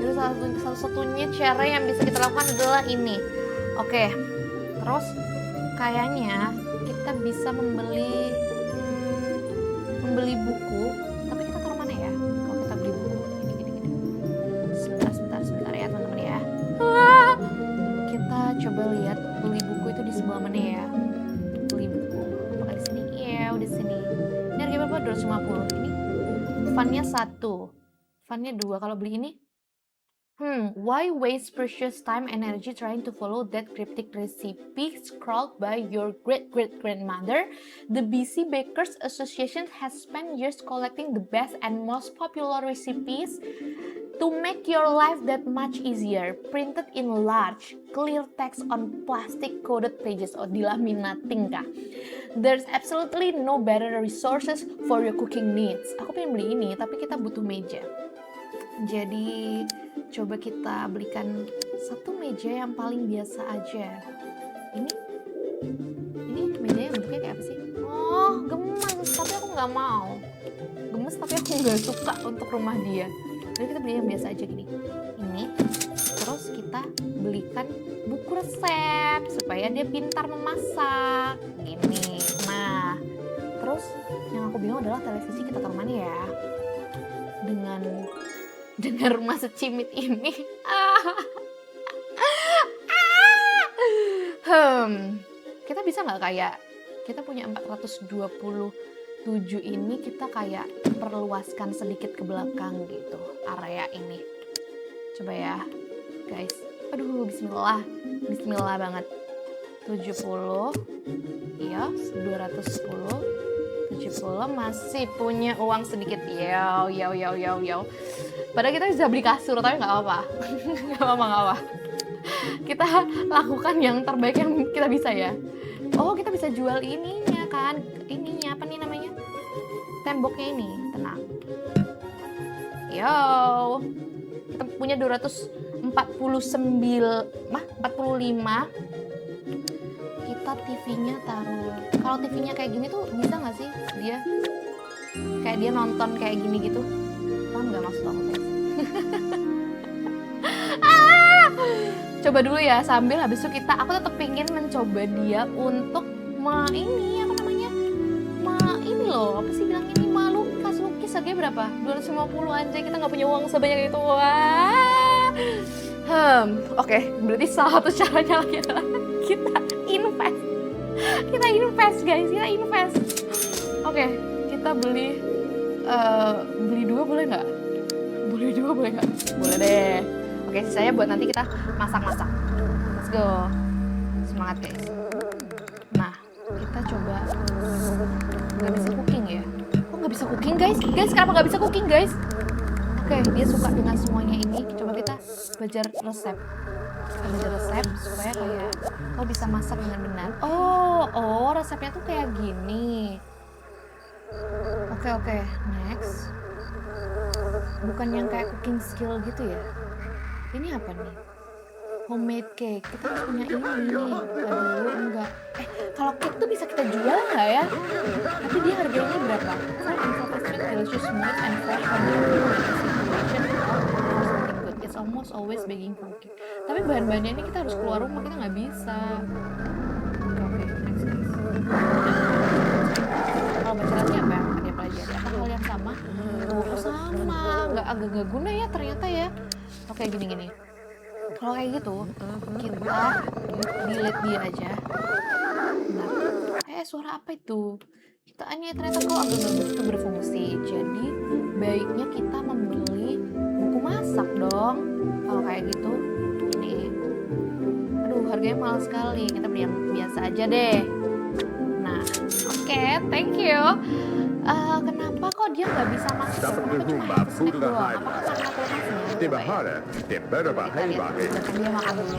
Jadi satu-satunya cara yang bisa kita lakukan adalah ini. Oke. Terus kayaknya kita bisa membeli buku. Tapi kita taruh mana ya? Kalau kita beli buku gini. Sebentar ya teman-teman ya. Kita coba lihat beli buku itu di sebelah mana ya? Beli buku. Apakah di sini? Iya, udah sini. Ini harga berapa? 250. Ini funnya 1. Funnya 2. Kalau beli ini, why waste precious time energy trying to follow that cryptic recipe scrawled by your great-great-grandmother? The BC Bakers Association has spent years collecting the best and most popular recipes to make your life that much easier. Printed in large, clear text on plastic-coated pages. Dilaminating kah? There's absolutely no better resources for your cooking needs. Aku pengen beli ini, tapi kita butuh meja. Jadi coba kita belikan satu meja yang paling biasa aja. Ini mejanya bentuknya kayak apa sih? Oh, gemes, tapi aku nggak mau. Gemes tapi aku nggak suka untuk rumah dia. Jadi kita beli yang biasa aja gini. Ini, terus kita belikan buku resep supaya dia pintar memasak. Gini. Nah, terus yang aku bingung adalah televisi kita taruh mana ya? Dengan rumah secimit ini. Kita bisa nggak kayak kita punya 427 ini, kita kayak perluaskan sedikit ke belakang gitu area ini. Coba ya guys. Aduh, bismillah banget. 70, iya, 210, 70, masih punya uang sedikit. Yo. Padahal kita bisa beli kasur, tapi nggak apa-apa. Nggak apa-apa. Kita lakukan yang terbaik yang kita bisa ya. Oh, kita bisa jual ininya kan. Ininya, apa nih namanya? Temboknya ini, tenang. yo. Kita punya 45. Kita TV-nya taruh. Kalau TV-nya kayak gini tuh bisa nggak sih dia? Kayak dia nonton kayak gini gitu. Paham nggak maksud aku, guys? Coba dulu ya, sambil habis itu aku tetap pingin mencoba dia untuk ini apa namanya, ini loh, apa sih bilang ini, lukis harganya berapa? 250 aja, kita nggak punya uang sebanyak itu. Wah. Oke, berarti salah satu caranya lagi adalah kita invest. Kita invest guys, kita invest. Oke, kita beli dua boleh nggak? Beli dua boleh nggak? Boleh deh. Oke, sisanya buat nanti kita masak-masak. Let's go. Semangat guys. Nah, kita coba. Nggak bisa cooking ya? Kok nggak bisa cooking guys? Guys, kenapa nggak bisa cooking guys? Oke, dia suka dengan semuanya ini. Coba kita belajar resep. Kita belajar resep supaya kayak bisa masak dengan benar. Oh, resepnya tuh kayak gini. Oke, next. Bukan yang kayak cooking skill gitu ya? Ini apa nih? Homemade cake. Kita harus punya ini. Aduh, enggak. Kalau cake tuh bisa kita jual nggak ya? Tapi dia harganya berapa? Fresh and sweet, delicious, smooth and fresh from the situation something good. It's almost always baking for cake. Tapi bahan-bahannya ini kita harus keluar rumah, kita nggak bisa. Oke, next guys. Kalau baca lagi apa yang akan dia pelajari? Apa hal yang sama? Oh, sama. Agak guna ya ternyata ya. Oke, gini. Kalau kayak gitu, kita delete dia aja. Nah, suara apa itu? Kita ternyata kok agak begitu berfungsi. Jadi, baiknya kita membeli buku masak dong. Kalau kayak gitu, ini. Aduh, harganya mahal sekali. Kita beli yang biasa aja deh. Nah, oke, thank you. Kenapa kok dia nggak bisa masuk? Kenapa cuma snack doang? Apakah karena kulkasnya? Det behöver, det bör vara helvaket.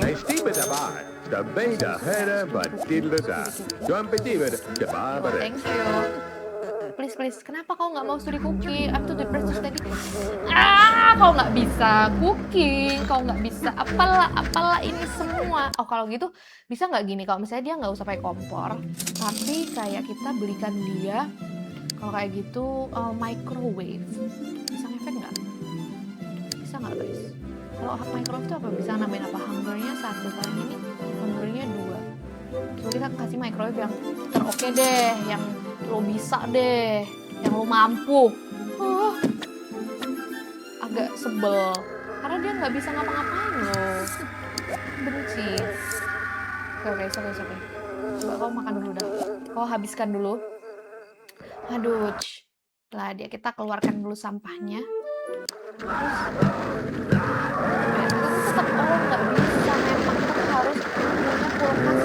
Nej, stimme dabei. Da beda hera badilla da. Don't believe it, the barber. Thank you. Please. Kenapa kau nggak mau studi cooking? I'm too depressed tadi. Kau nggak bisa cooking, kau nggak bisa apalah ini semua. Oh, kalau gitu bisa nggak gini? Kalau misalnya dia nggak usah pakai kompor, tapi kayak kita belikan dia, kalau kayak gitu microwave. Bisa ngefek nggak? Bisa nggak guys? Kalau microwave itu apa? Bisa nambahin apa? Hungernya 1, kali ini hungernya 2. Coba kita kasih microwave yang teroke deh, yang lo bisa deh, yang lo mampu. Agak sebel, karena dia nggak bisa ngapa-ngapain loh. Benci. Oke. Coba kau makan dulu dah. Kau habiskan dulu. Aduh, lah kita keluarkan dulu sampahnya. Terus tetap nggak bisa, memang kita harus punya kulkas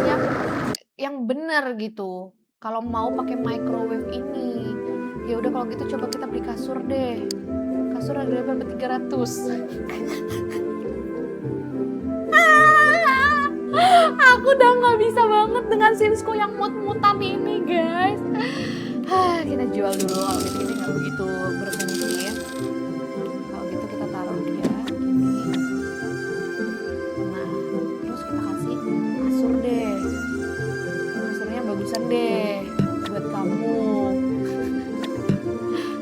yang benar gitu. Kalau mau pakai microwave ini, ya udah kalau gitu coba kita beli kasur deh. Kasur harganya berapa? 300. Aku udah nggak bisa banget dengan Simsku yang mut-mutan ini guys. Kita jual dulu, kalau gitu ini nggak begitu berfungsi ya. Kalau gitu kita taruh dia gini. Nah, terus kita kasih kasur deh. Kasurnya bagusan deh buat kamu.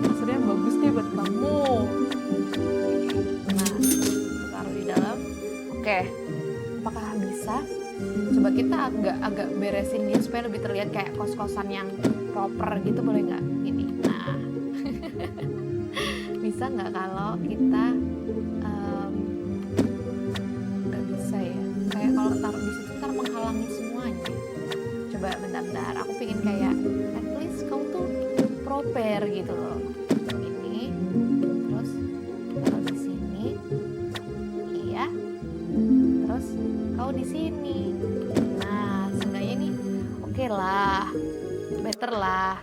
Kasurnya bagus deh buat kamu. Nah, taruh di dalam. Oke, apakah bisa? Coba kita agak beresin dia supaya lebih terlihat kayak kos-kosan yang proper gitu, boleh nggak? Ini, nah, bisa nggak kalau kita nggak bisa ya? Kayak kalau taruh di situ ntar menghalangi semuanya. Coba bentar, aku pengen kayak at least kau tuh proper gitu loh. Ini, terus taruh di sini, iya. Terus kau di sini. Nah, seenggaknya nih oke lah. Better lah.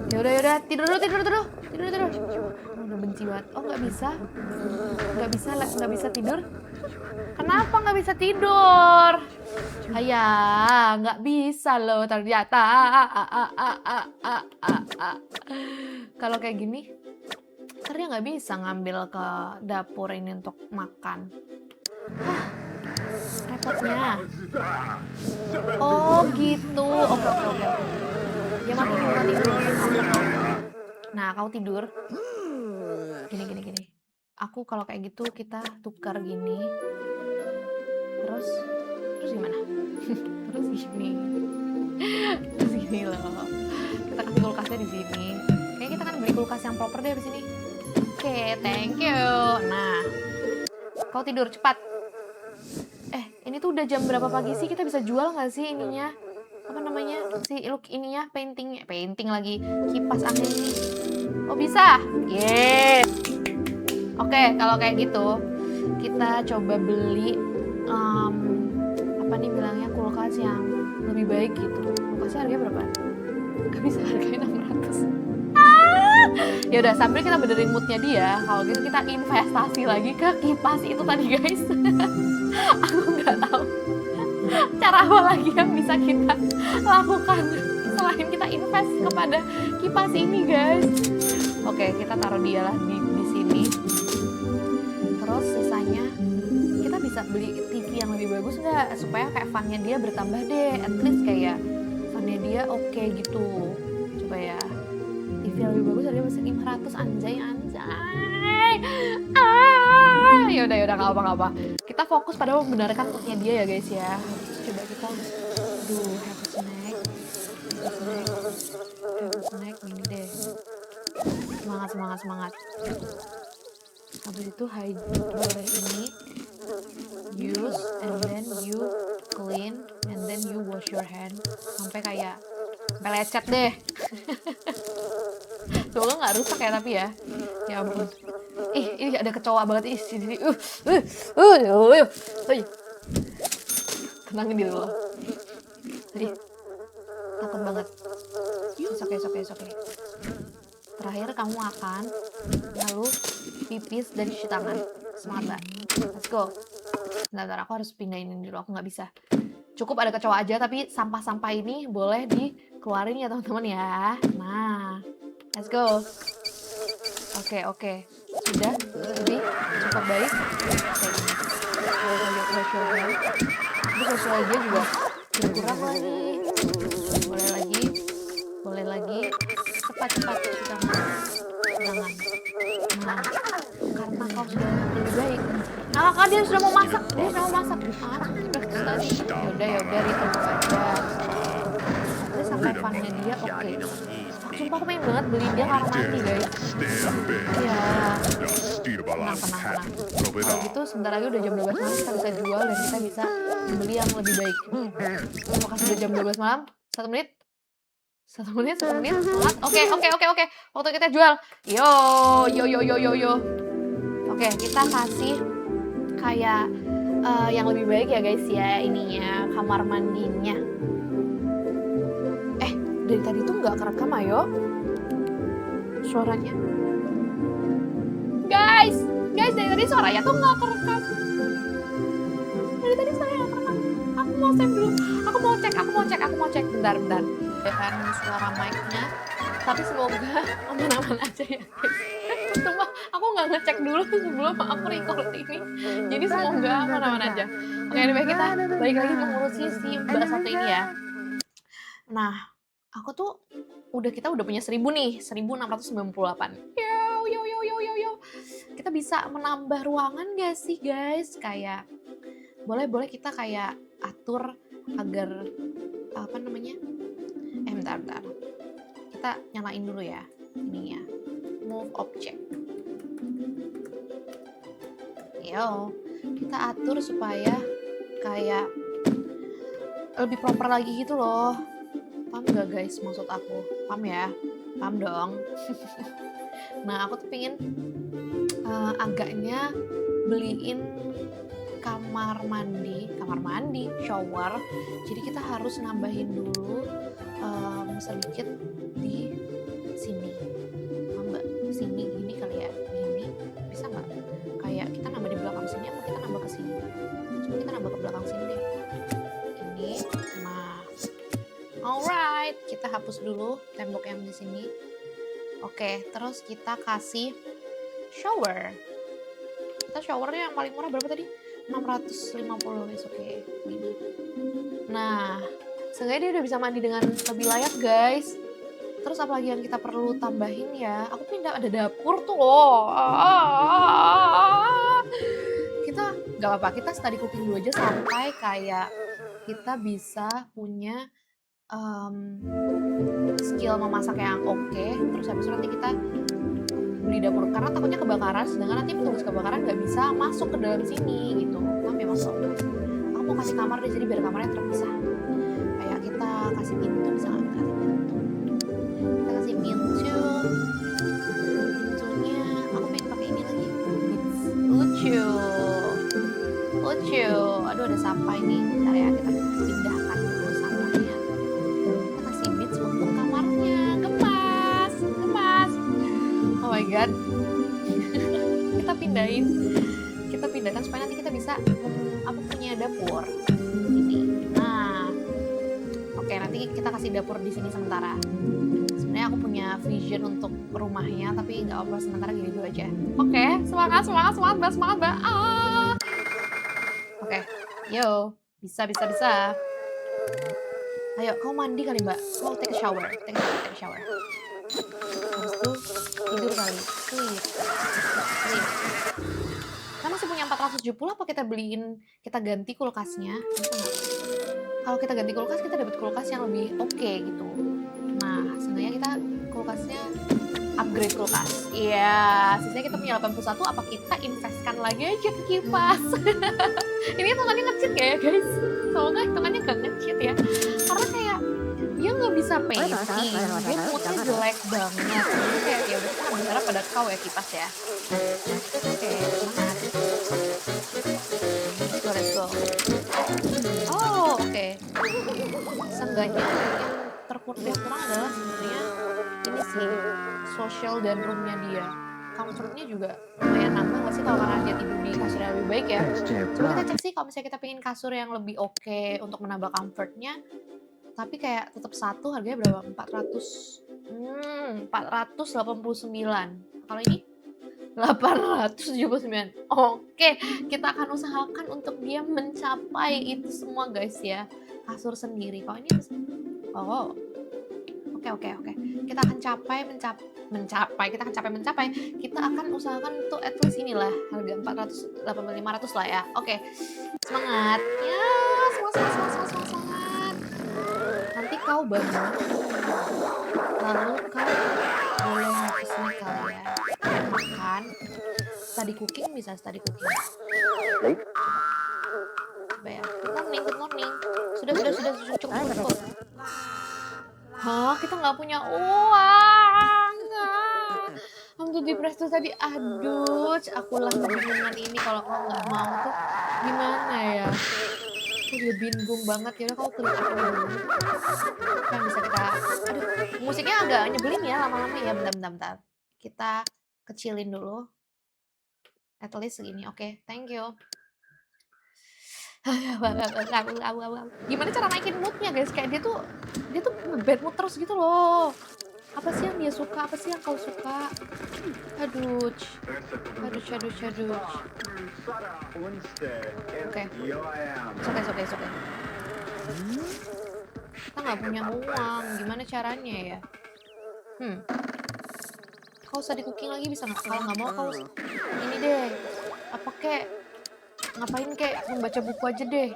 Ya udah tidur dulu. Udah benci banget. Oh, nggak bisa tidur. Kenapa nggak bisa tidur? Nggak bisa loh ternyata. Kalau kayak gini Ntar dia nggak bisa ngambil ke dapur ini untuk makan. Repotnya. Oh gitu. Oke. Dia mati dulu. Nah, kau tidur. Gini. Aku kalau kayak gitu kita tukar gini. Terus gimana? Terus gini loh. Kita kasih kulkasnya di sini. Kayaknya kita kan beli kulkas yang proper deh di sini. Oke, thank you. Nah, kau tidur cepat. Ini tuh udah jam berapa pagi sih? Kita bisa jual nggak sih ininya? Apa namanya? Si look ininya painting lagi kipas angin ini. Oh bisa? Yes. Oke, kalau kayak gitu kita coba beli apa nih bilangnya kulkas yang lebih baik gitu. Kulkasnya harganya berapa? Gak bisa, harganya 600. Ya udah, sambil kita benerin moodnya dia, kalau gitu kita investasi lagi ke kipas itu tadi guys. Aku nggak tahu cara apa lagi yang bisa kita lakukan selain kita invest kepada kipas ini guys. Oke, kita taruh dia lah di sini. Terus sisanya kita bisa beli TV yang lebih bagus nggak, supaya kayak funnya dia bertambah deh, at least kayak funnya dia oke gitu. Coba ya, TV yang lebih bagus harganya masih 500. Anjay. Ya udah nggak apa. Kita fokus pada membenarkan moodnya dia ya guys ya. Coba kita have a snack gini deh. Semangat. Habis itu boleh ini use and then you clean and then you wash your hand sampai lecet deh. Semoga nggak rusak ya tapi ya. Ya ampun. Ini ada kecoa banget sini. Tenangin diri lo. Takut banget. It's okay. Terakhir kamu makan, lalu pipis dan cuci tangan. Semangat, Mbak. Let's go. Bentar, aku harus pindahin ini dulu, aku nggak bisa. Cukup ada kecoa aja, tapi sampah-sampah ini boleh dikeluarin ya teman-teman ya. Nah, let's go. Oke. Sudah, jadi cukup baik. Terus lagi juga kurang lagi. Boleh lagi. Cepat cuci tangan. Nah, karena kau sudah lebih baik. Nah, kakak dia sudah mau masak. Yaudah, ditunggu aja. Ini sampai funnya dia oke. Sumpah aku pengen banget beli dia kamar mandi guys. Iya. Tenang. Kalau gitu sebentar lagi udah jam 12 malam, kita bisa jual dan kita bisa membeli yang lebih baik. Apakah sudah jam 12 malam? 1 menit. Semangat. Oke. Waktu kita jual. Yo. Oke, kita kasih kayak yang lebih baik ya guys ya, ininya kamar mandinya. Dari tadi tuh nggak kerekam ayo suaranya. Guys, dari tadi suaranya tuh nggak kerekam. Aku mau save dulu. Aku mau cek. Bentar. Dengan suara mic-nya. Tapi semoga aman-aman aja ya guys. Sumpah, aku nggak ngecek dulu sebelum aku record ini. Jadi semoga aman-aman aja. Oke, anyway, kita balik lagi mengurusi si mbak satu ini ya. Nah, kita udah punya 1000 nih, 1698. Yo. Kita bisa menambah ruangan gak sih guys? Kayak boleh kita kayak atur agar apa namanya? Bentar. Kita nyalain dulu ya ininya. Move object. Yo, kita atur supaya kayak lebih proper lagi gitu loh. Paham gak guys maksud aku? Paham ya? Paham dong. Nah, aku tuh pengen agaknya beliin kamar mandi, shower. Jadi kita harus nambahin dulu sedikit di sini. Paham gak? Sini gini kali ya. Gini. Bisa gak? Kayak kita nambah di belakang sini apa kita nambah ke sini? Coba kita nambah ke belakang sini deh. Ini. Nah. Alright, kita hapus dulu tembok yang di sini. Oke, terus kita kasih shower. Kita showernya yang paling murah berapa tadi? 650, is okay. Gini. Nah, seenggaknya dia udah bisa mandi dengan lebih layak, guys. Terus apalagi yang kita perlu tambahin ya? Aku pindah ada dapur tuh loh. Kita nggak apa-apa, kita study cooking dulu aja sampai kayak kita bisa punya skill memasak yang oke. Terus habis itu nanti kita beli dapur karena takutnya kebakaran, sedangkan nanti petugas kebakaran nggak bisa masuk ke dalam sini gitu. Nah memang aku mau kasih kamar deh, jadi biar kamarnya terpisah. Kayak kita kasih pintu, bisa nggak kasih pintu? Kita kasih pintu. Pintunya aku pengen pakai ini lagi. It's lucu. Lucu. Aduh ada sampah ini. Bentar ya, kita pindahkan dulu sampahnya. Kita kasih bits untuk kamarnya. Gemas. Gemas. Oh my god. Kita pindahkan supaya nanti kita bisa aku punya dapur ini. Nah, oke nanti kita kasih dapur di sini sementara. Sebenarnya aku punya vision untuk rumahnya, tapi nggak apa sementara gini dulu aja. Oke, semangat mbak. Oke, yo, bisa. Ayo, kau mandi kali mbak. Kau take a shower. Habis itu tidur kali. Sleep. Kita masih punya 470 apa kita ganti kulkasnya? Kalau kita ganti kulkas, kita dapat kulkas yang lebih oke gitu. Nah, sebenarnya kita kulkasnya upgrade kulkas. Iya, sisanya kita punya 81, apa kita investkan lagi aja ke kipas? Ini hitungannya nge-cheat ya guys? Semoga hitungannya gak nge-cheat ya. Karena kayak dia nggak bisa painting, dia moodnya jelek banget. Jadi kayak ya udah kita berharap pada kau ya kipas ya. Oke, semangat. Let's go. Oh, oke. Seenggaknya yang kurang adalah sebenarnya ini sih social dan roomnya dia. Comfortnya juga lumayan nambah nggak sih kalau karena dia tidur di kasur yang lebih baik ya. Coba kita cek sih kalau misalnya kita pengen kasur yang lebih oke untuk menambah comfortnya. Tapi kayak tetap satu harganya berapa? 489. Kalau ini 879. Oke, kita akan usahakan untuk dia mencapai itu semua guys ya. Kasur sendiri. Kalau ini Oke. Kita akan mencapai. Kita akan usahakan untuk at least inilah harga 500 lah ya. Oke. Semangat. Ya, semangat. Nanti kau bangun. Lalu kau boleh mau kesini kali ya. Makan. Study cooking. Coba ya. Good morning. Sudah cukup. Hah, kita nggak punya uang. Untuk di Presto tadi, aduh, akulah kebingungan ini kalau kau nggak mau tuh gimana ya? Aku juga bingung banget ya, kau klik ini dulu. Kan bisa kita, aduh, musiknya agak nyebelin ya lama-lama ya, bentar. Kita kecilin dulu. At least segini, oke, thank you. Gimana cara naikin moodnya guys? Kayak dia tuh bad mood terus gitu loh. Apa sih yang dia suka? Apa sih yang kau suka? Aduh. Oke. It's okay. Kita nggak punya uang. Gimana caranya ya? Kau usah di cooking lagi bisa nggak? Kalau nggak mau kau ini deh. Apa ngapain membaca buku aja deh.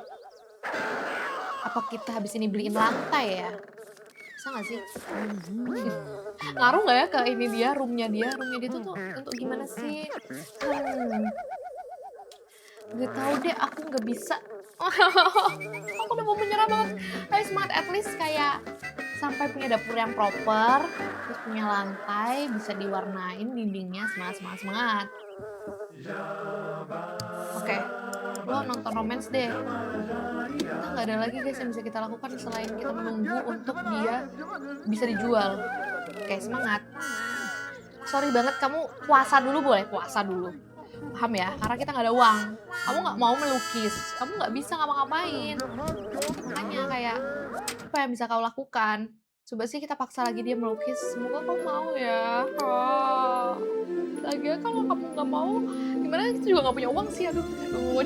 Apa kita habis ini beliin lantai ya? Bisa nggak sih? Ngaruh nggak ya ke ini dia, roomnya dia tuh untuk gimana sih? Gak tahu deh, aku nggak bisa. Aku udah mau menyerah banget. Ayo semangat, at least kayak sampai punya dapur yang proper, terus punya lantai, bisa diwarnain dindingnya, semangat. Oke. Lo nonton romance deh. Kita nggak ada lagi guys yang bisa kita lakukan selain kita menunggu untuk dia bisa dijual. Oke, semangat. Sorry banget, kamu puasa dulu boleh? Puasa dulu. Paham ya? Karena kita nggak ada uang. Kamu nggak mau melukis. Kamu nggak bisa ngapa-ngapain. Makanya kayak, apa yang bisa kau lakukan? Coba sih kita paksa lagi dia melukis, semoga kamu mau ya. Ah. Lagian kalau kamu nggak mau, gimana kita juga nggak punya uang sih, aduh, aduh.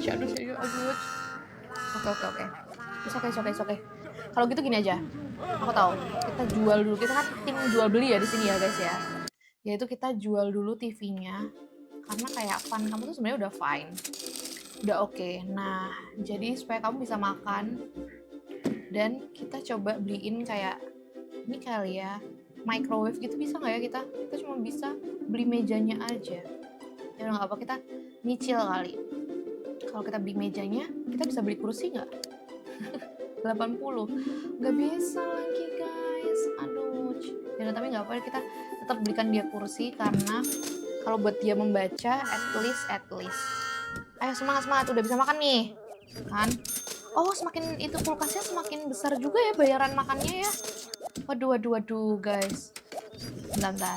Oke. It's okay. Kalau gitu gini aja, aku tahu, kita jual dulu, kita kan tim jual beli ya di sini ya guys ya. Yaitu kita jual dulu TV-nya, karena kayak fun kamu tuh sebenarnya udah fine, udah oke. Nah, jadi supaya kamu bisa makan, dan kita coba beliin kayak ini kali ya, microwave gitu bisa nggak ya kita? Kita cuma bisa beli mejanya aja. Ya udah nggak apa, kita nyicil kali. Kalau kita beli mejanya, kita bisa beli kursi nggak? 80. Nggak bisa lagi guys. Aduh. Ya tapi nggak apa, kita tetap belikan dia kursi karena kalau buat dia membaca at least. Ayo semangat, udah bisa makan nih. Kan? Oh, semakin itu kulkasnya semakin besar juga ya bayaran makannya ya. Waduh guys. Bentar.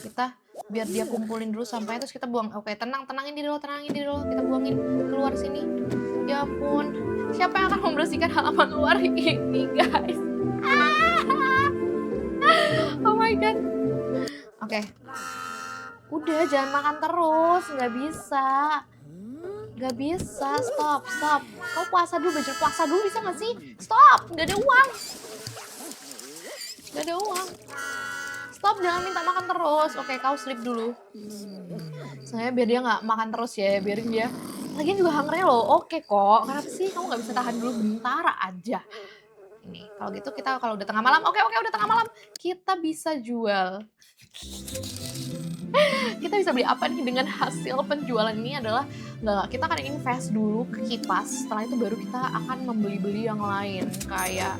Kita biar dia kumpulin dulu sampai terus kita buang. Oke, tenangin diri lo. Kita buangin keluar sini. Ya ampun, siapa yang akan membersihkan halaman luar ini guys? Oh my god. Oke. Udah, jangan makan terus, nggak bisa. Stop. Kau puasa dulu, belajar puasa dulu bisa nggak sih? Stop, nggak ada uang. Stop, jangan minta makan terus. Oke, kau sleep dulu. Soalnya biar dia nggak makan terus ya, biarin dia. Lagian juga hungry loh. Oke kok, kenapa sih kamu nggak bisa tahan dulu bentar aja? Ini, kalau gitu kita kalau udah tengah malam, oke udah tengah malam, kita bisa jual. Kita bisa beli apa nih dengan hasil penjualan ini adalah kita akan invest dulu ke kipas, setelah itu baru kita akan membeli yang lain. Kayak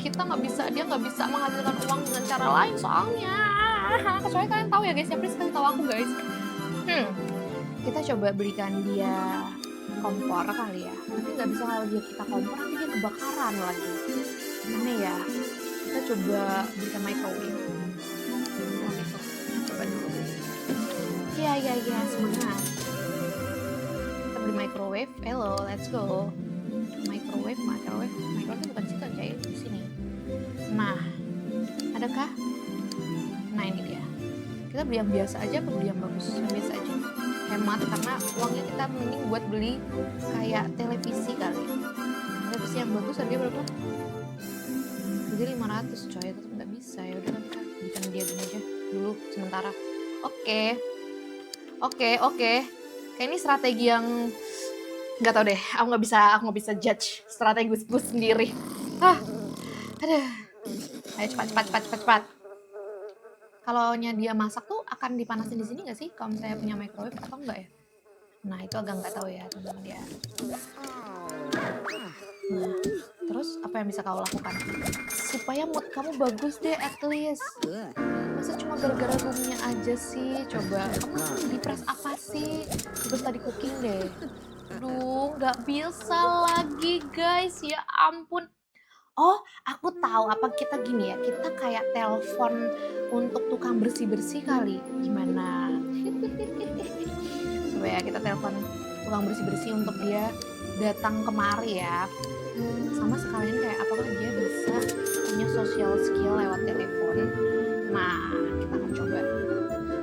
dia nggak bisa menghasilkan uang dengan cara lain soalnya. Kecuali kalian tahu ya guys, ya please kasih tahu aku guys. Kita coba belikan dia kompor kali ya, tapi nggak bisa kalau kita kompor nanti dia kebakaran lagi. Gimana ya? Kita coba belikan microwave. Coba dulu. Ya, semangat. Kita beli microwave. Hello, let's go. Microwave bukan di situ aja ya, di sini. Nah, adakah? Nah ini dia. Kita beli yang biasa aja apa beli yang bagus? Yang biasa aja. Hemat karena uangnya kita mending buat beli kayak televisi kali. Televisi yang bagus harganya berapa? Jadi 500 coy, tetap nggak bisa. Ya udah kita belikan dia gini aja dulu sementara. Oke. Kayak ini strategi yang nggak tahu deh. Aku nggak bisa judge strategi gue sendiri. Aduh. Ayo cepat. Kalau dia masak tuh akan dipanasin di sini nggak sih? Kalau misalnya punya microwave atau enggak ya? Nah itu agak nggak tahu ya teman-teman dia. Nah, terus apa yang bisa kau lakukan supaya mood kamu bagus deh at least? Masa cuma gara-gara roomnya aja sih? Coba kamu di press apa sih? Terus tadi cooking deh. Aduh, nggak bisa lagi guys, ya ampun. Oh, aku tahu apa, kita gini ya, kita kayak telepon untuk tukang bersih-bersih kali. Gimana? Coba ya kita telepon tukang bersih-bersih untuk dia datang kemari ya. Sama sekalian kayak apakah dia bisa punya social skill lewat telepon. Nah, kita akan coba.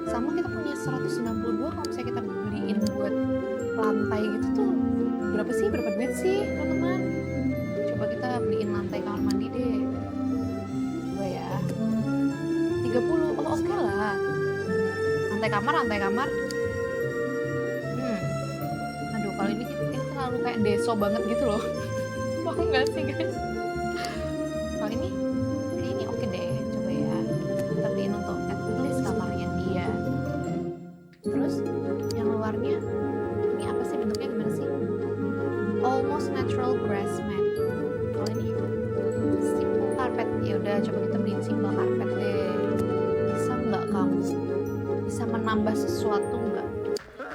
Sama kita punya 192 kalau misalnya kita beliin buat lantai gitu tuh berapa duit sih teman-teman? Coba kita beliin lantai kamar mandi deh. Coba ya. 30. Oh, oke lah. Lantai kamar. Aduh, kalau ini terlalu kayak deso banget gitu loh. Mau nggak sih guys? Kalau ini oke deh. Coba ya. Kita beliin untuk at least kamarnya dia. Terus yang luarnya ini apa sih, bentuknya gimana sih? Almost natural grass mat. Kalau ini simple carpet. Ya udah, coba kita beliin simple carpet deh. Bisa nggak kamu? Bisa menambah sesuatu nggak?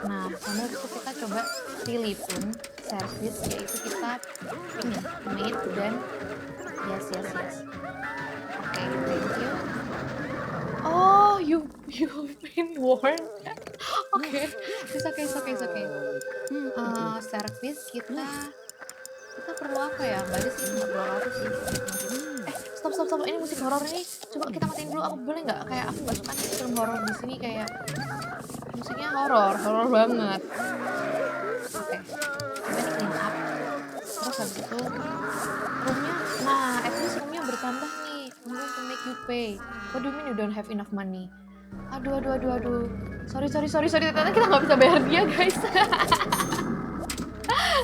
Nah, sama itu kita coba pilih pun service, yaitu kita ini made dan yes. Oke, thank you. Oh, you've been warned. Oke, it's okay. Service kita Kita perlu apa ya? Nggak ada sih, nggak perlu apa sih. Stop stop stop, ini musik horor ini, coba kita matiin dulu, aku boleh nggak? Kayak aku nggak suka nih film horor di sini, kayak musiknya horor, horor banget. Oke, coba di clean up, terus habis itu roomnya, nah at least roomnya bertambah nih. I'm going to make you pay. What do you mean you don't have enough money? Aduh aduh aduh aduh. Sorry sorry sorry sorry, ternyata kita nggak bisa bayar dia guys.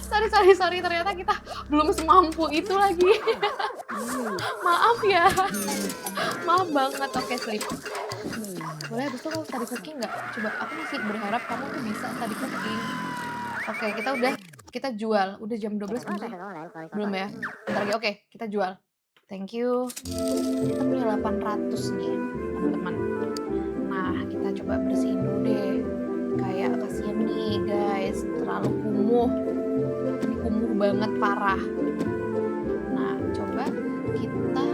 Sorry sorry sorry, ternyata kita belum semampu itu lagi. Maaf ya. Maaf banget. Oke, sleep. Boleh habis itu kamu study cooking nggak? Coba, aku masih berharap kamu tuh bisa study cooking. Oke, kita jual. Udah jam 12 belum sih? Belum ya? Bentar lagi. Oke, kita jual. Thank you. Kita punya 800 nih, teman-teman. Nah, kita coba bersihin dulu deh. Kayak kasihan nih guys, terlalu kumuh. Ini kumuh banget, parah. Nah, coba kita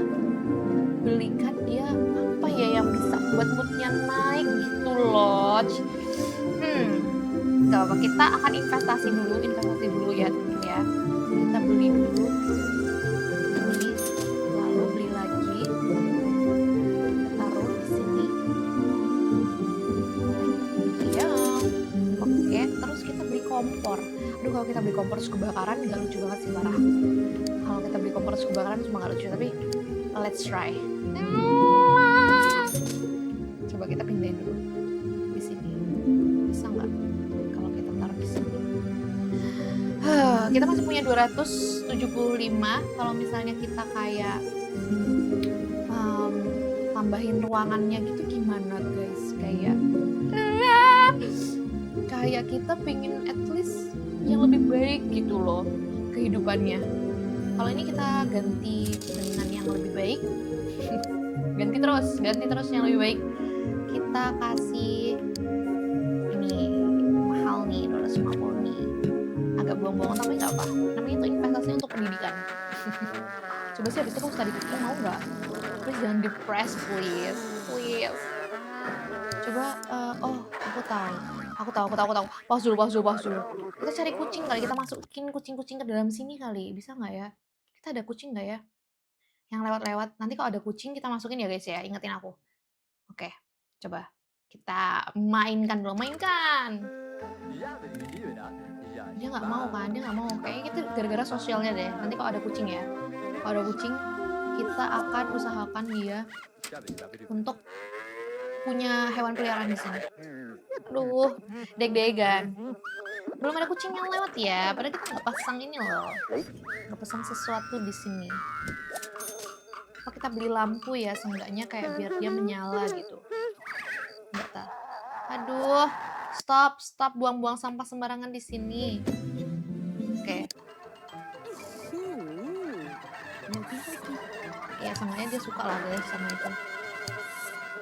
belikan dia apa ya yang bisa buat moodnya naik gitu loh. Gak apa, kita akan investasi dulu ya teman ya. Kita beli dulu ini, lalu beli lagi, taruh di sini. Iya, oke. Terus kita beli kompor. Aduh, kalau kita beli kompor terus kebakaran nggak lucu banget sih, parah. Kalau kita beli kompor terus kebakaran cuma nggak lucu, tapi let's try. Coba kita pindahin dulu di sini. Bisa nggak? Kalau kita taruh di sini. Kita masih punya 275. Kalau misalnya kita kayak tambahin ruangannya gitu gimana guys? Kayak kita pingin at least yang lebih baik gitu loh kehidupannya. Kalau ini kita ganti dengan yang lebih baik. ganti terus yang lebih baik. Kita kasih ini mahal nih, 250 nih. Agak buang-buang tapi nggak apa. Namanya itu investasi untuk pendidikan. Coba sih habis itu kamu study cooking, mau nggak? Please jangan depressed, please. Coba, aku tahu. Pause dulu. Kita cari kucing kali, kita masukin kucing-kucing ke dalam sini kali, bisa nggak ya? Kita ada kucing nggak ya? Yang lewat-lewat. Nanti kalau ada kucing kita masukin ya guys ya, ingetin aku. Oke, coba kita mainkan dulu, mainkan. Dia nggak mau kan? Dia nggak mau. Kayaknya kita gara-gara sosialnya deh. Nanti kalau ada kucing ya, kalau ada kucing kita akan usahakan dia untuk punya hewan peliharaan di sini. Aduh, deg-degan. Belum ada kucing yang lewat ya, padahal kita nggak pasang ini loh. Nggak pasang sesuatu di sini. Apa kita beli lampu ya, seenggaknya kayak biar dia menyala gitu. Nggak tahu. Aduh, stop buang-buang sampah sembarangan di sini. Oke. Ya, seenggaknya dia suka lah guys sama itu.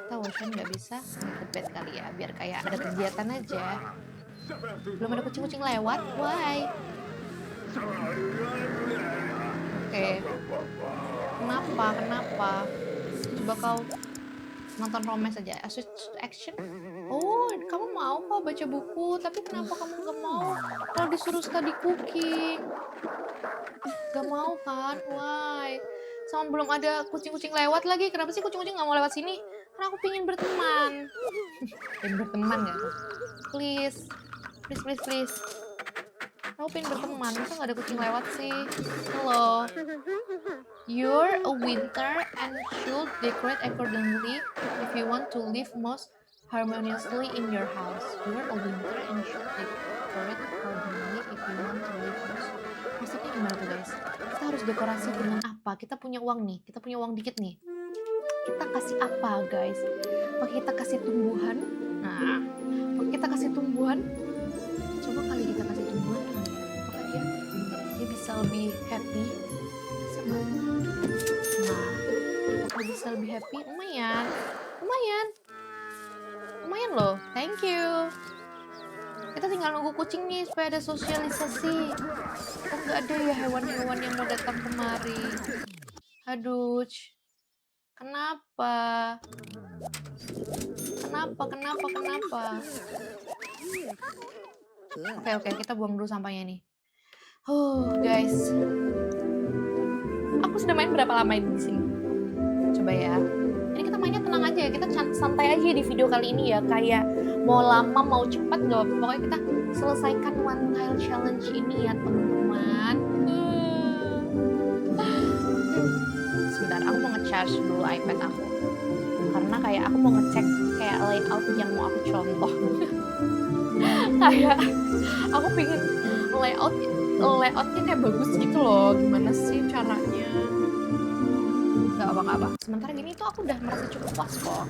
Kita washing nggak bisa, make the bed kali ya, biar kayak ada kegiatan aja. Belum ada kucing-kucing lewat, why? Oke. Kenapa? Coba kau nonton romance aja. Action? Oh, kamu mau kok baca buku, tapi kenapa kamu gak mau kalau disuruh study cooking? Gak mau kan? Why? Sama belum ada kucing-kucing lewat lagi. Kenapa sih kucing-kucing gak mau lewat sini? Karena aku pengen berteman. Pengen berteman gak tuh? Please. Aku pengen berteman, masa gak ada kucing lewat sih? Hello. You're a winter and should decorate accordingly if you want to live most harmoniously in your house. You're a winter and should decorate accordingly if you want to live most. Maksudnya gimana tuh guys? Kita harus dekorasi dengan apa? Kita punya uang nih, kita punya uang dikit nih. Kita kasih apa guys? Apa kita kasih tumbuhan? Nah, apa kita kasih tumbuhan? Coba kali kita kasih tumbuhan kali ya. Apakah dia bisa lebih happy? Bisa nggak? Nah, apakah bisa lebih happy? Lumayan loh. Thank you. Kita tinggal nunggu kucing nih supaya ada sosialisasi. Kan nggak ada ya hewan-hewan yang mau datang kemari. Aduh, kenapa? Oke, kita buang dulu sampahnya nih. Guys, sudah main berapa lama ini di sini? Coba ya. Ini kita mainnya tenang aja ya, kita santai aja di video kali ini ya. Kayak mau lama mau cepat nggak apa-apa. Pokoknya kita selesaikan one tile challenge ini ya teman-teman. Sebentar, aku mau nge-charge dulu iPad aku. Karena kayak aku mau ngecek kayak layout yang mau aku contoh. Kayak aku pengen layoutnya kayak bagus gitu loh. Gimana sih caranya? Gak apa-apa. Sementara gini tuh aku udah merasa cukup puas kok.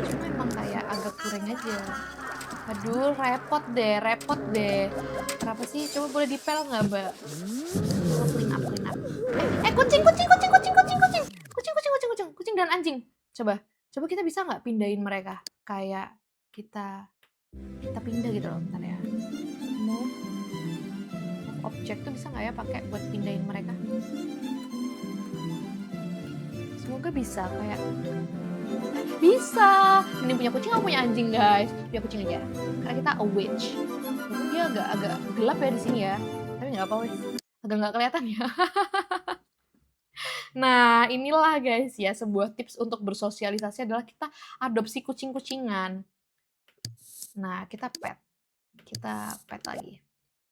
Cuma emang kayak agak kurang aja. Aduh, repot deh. Kenapa sih? Coba boleh dipel nggak, Mbak? Clean up. Kucing dan anjing. Coba kita bisa nggak pindahin mereka? Kayak kita pindah gitu loh, bentar ya. Move objek tuh bisa nggak ya pakai buat pindahin mereka? Semoga bisa kayak bisa. Mending punya kucing atau punya anjing guys? Punya kucing aja. Karena kita a witch. Mungkin dia agak gelap ya di sini ya. Tapi nggak apa wes. Agak nggak kelihatan ya. Nah inilah guys ya sebuah tips untuk bersosialisasi adalah kita adopsi kucing-kucingan. Nah kita pet lagi.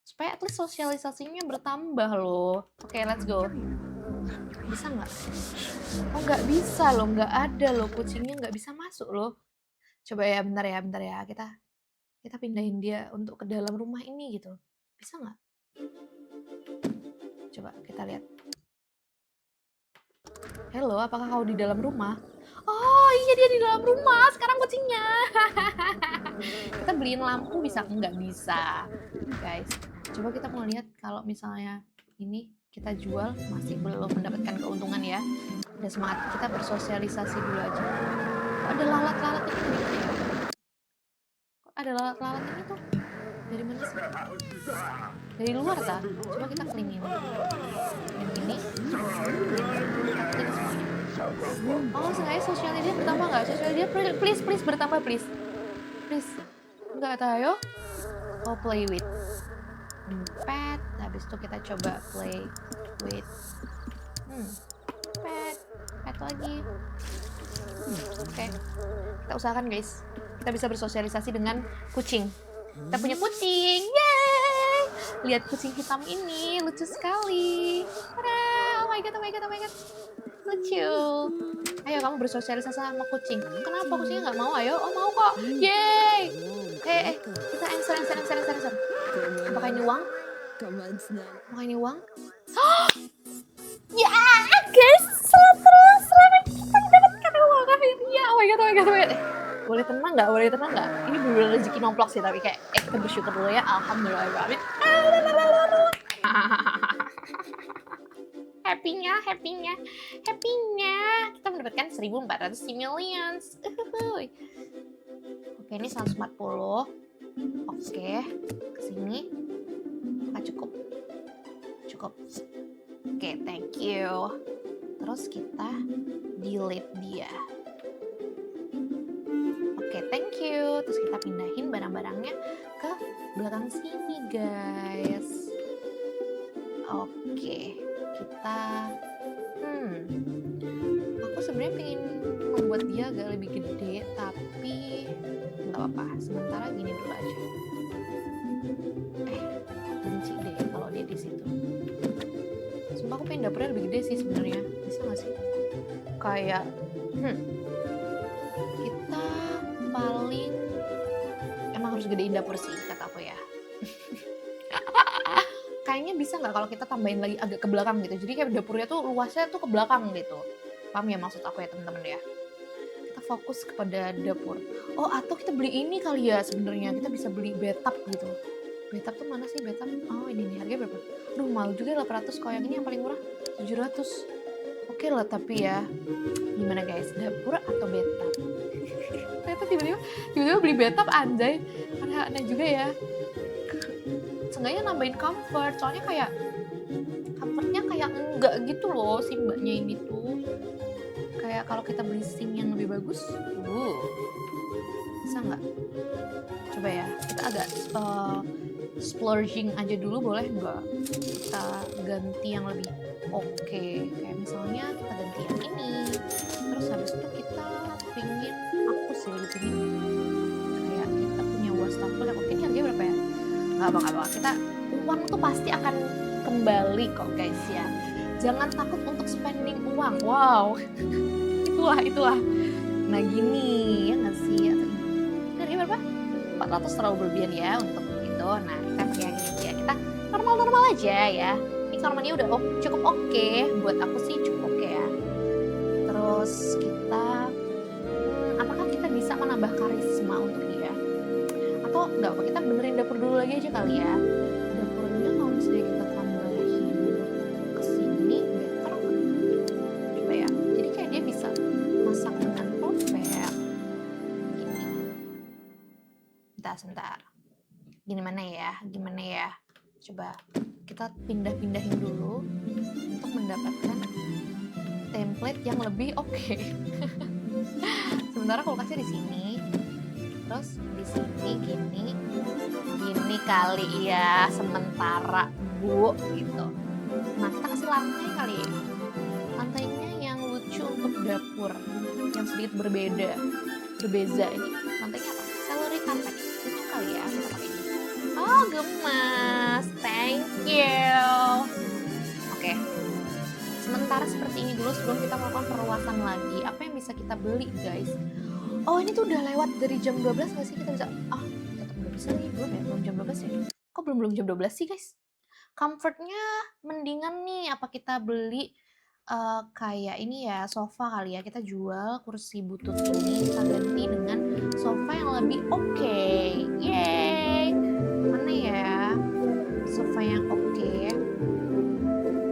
Supaya at least sosialisasinya bertambah loh. Oke, let's go. Bisa nggak? Oh nggak bisa loh, nggak ada loh, kucingnya nggak bisa masuk loh. Coba ya, bentar ya, kita pindahin dia untuk ke dalam rumah ini gitu. Bisa nggak? Coba kita lihat. Halo, apakah kau di dalam rumah? Oh iya dia di dalam rumah, sekarang kucingnya. Kita beliin lampu bisa? Nggak bisa, guys. Coba kita mau lihat kalau misalnya ini kita jual masih belum mendapatkan keuntungan ya. Udah semangat, kita bersosialisasi dulu aja. Kok ada lalat-lalat ini dari mana ya? Kok ada lalat-lalat ini tuh? Dari mana sih? Dari luar tak? Coba kita clean ini. Yang ini. Clean semuanya. Oh, sengaja sosialnya dia bertambah nggak? Sosialnya dia please bertambah please. Please. Nggak tahu. Oh, play with. Pet. Habis itu kita coba play with. Pet lagi. Oke. Kita usahakan guys. Kita bisa bersosialisasi dengan kucing. Kita punya kucing. Yeay! Lihat kucing hitam ini, lucu sekali. Tada! Oh my god. Lucu. Ayo kamu bersosialisasi sama kucing. Kenapa kucingnya nggak mau? Ayo, oh mau kok. Yeay! Kita answer. Apakah ini uang? Ya, guys, selamat kita mendapatkan uang akhirnya. Oh my god. Boleh tenang nggak? Ini bener-bener rezeki nomplok sih, tapi kayak kita bersyukur dulu ya. Alhamdulillah. Happy-nya. Kita mendapatkan 1.400 simoleons. Oke, ini 140. Oke, kesini. Apakah cukup? Oke, thank you. Terus kita delete dia. Oke, thank you. Terus kita pindahin barang-barangnya ke belakang sini, guys. Oke, kita aku sebenarnya pengen membuat dia agak lebih gede, tapi nggak apa-apa. Sementara gini dulu aja. Benci deh kalau dia di situ. Sumpah aku pengen dapurnya lebih gede sih sebenarnya. Bisa nggak sih? Kayak kita paling emang harus gedein dapur sih kata aku ya. Kayaknya bisa nggak kalau kita tambahin lagi agak ke belakang gitu. Jadi kayak dapurnya tuh luasnya tuh ke belakang gitu. Paham ya maksud aku ya teman-teman ya? Kita fokus kepada dapur. Oh atau kita beli ini kali ya sebenarnya. Kita bisa beli bathtub gitu. Bathtub tuh mana sih bathtub? Oh ini nih harganya berapa? Aduh mahal juga 800. Kalau yang ini yang paling murah 700. Oke lah tapi ya. Gimana guys? Dapur atau bathtub? Ternyata tiba-tiba beli bathtub anjay. Aneh juga ya. Seenggaknya nambahin comfort. Soalnya kayak comfortnya kayak enggak gitu loh si mbaknya ini tuh. Kayak kalau kita beli sink yang lebih bagus. Bisa nggak? Coba ya. Kita agak splurging aja dulu boleh nggak? Kita ganti yang lebih oke, kayak misalnya kita ganti yang ini, terus habis itu kita pingin, aku sih lebih pingin kayak kita punya wastafel yang oke, ini harganya berapa ya? Nggak apa-apa, kita uang tuh pasti akan kembali kok guys ya. Jangan takut untuk spending uang, wow. Itulah. Nah gini, ya nggak sih? Atau ini harganya berapa? 400 terlalu berlebihan ya untuk itu. Nah kita pakai yang ini aja, kita normal-normal aja ya. Ini normalnya udah cukup oke, buat aku sih cukup oke ya. Terus kita, apakah kita bisa menambah karisma untuk dia? Atau nggak apa, kita benerin dapur dulu lagi aja kali ya. Dapurnya kalau misalnya kita tambahin ke sini, better nggak? Coba ya, jadi kayak dia bisa masak dengan perfect. Gini. Sebentar. Gimana ya? Coba kita pindah-pindahin dulu untuk mendapatkan template yang lebih oke. Sementara kulkasnya di sini, terus di sini gini kali ya, sementara Bu gitu. Nah kita kasih lantai kali ya. Lantainya yang lucu untuk dapur, yang sedikit berbeza. Ini lantainya apa? Celery carpet. Lucu kali ya kita pakai ini. Oh gemas, thank you. Oke. Sementara seperti ini dulu sebelum kita melakukan perluasan lagi. Apa yang bisa kita beli guys? Oh ini tuh udah lewat dari jam 12 nggak sih kita bisa? Tetap belum bisa nih, belum jam 12 ya? Kok belum jam 12 sih guys? Comfortnya mendingan nih apa kita beli kayak ini ya, sofa kali ya, kita jual kursi butut ini, kita ganti dengan sofa yang lebih oke. Yeay! Mana ya sofa yang oke?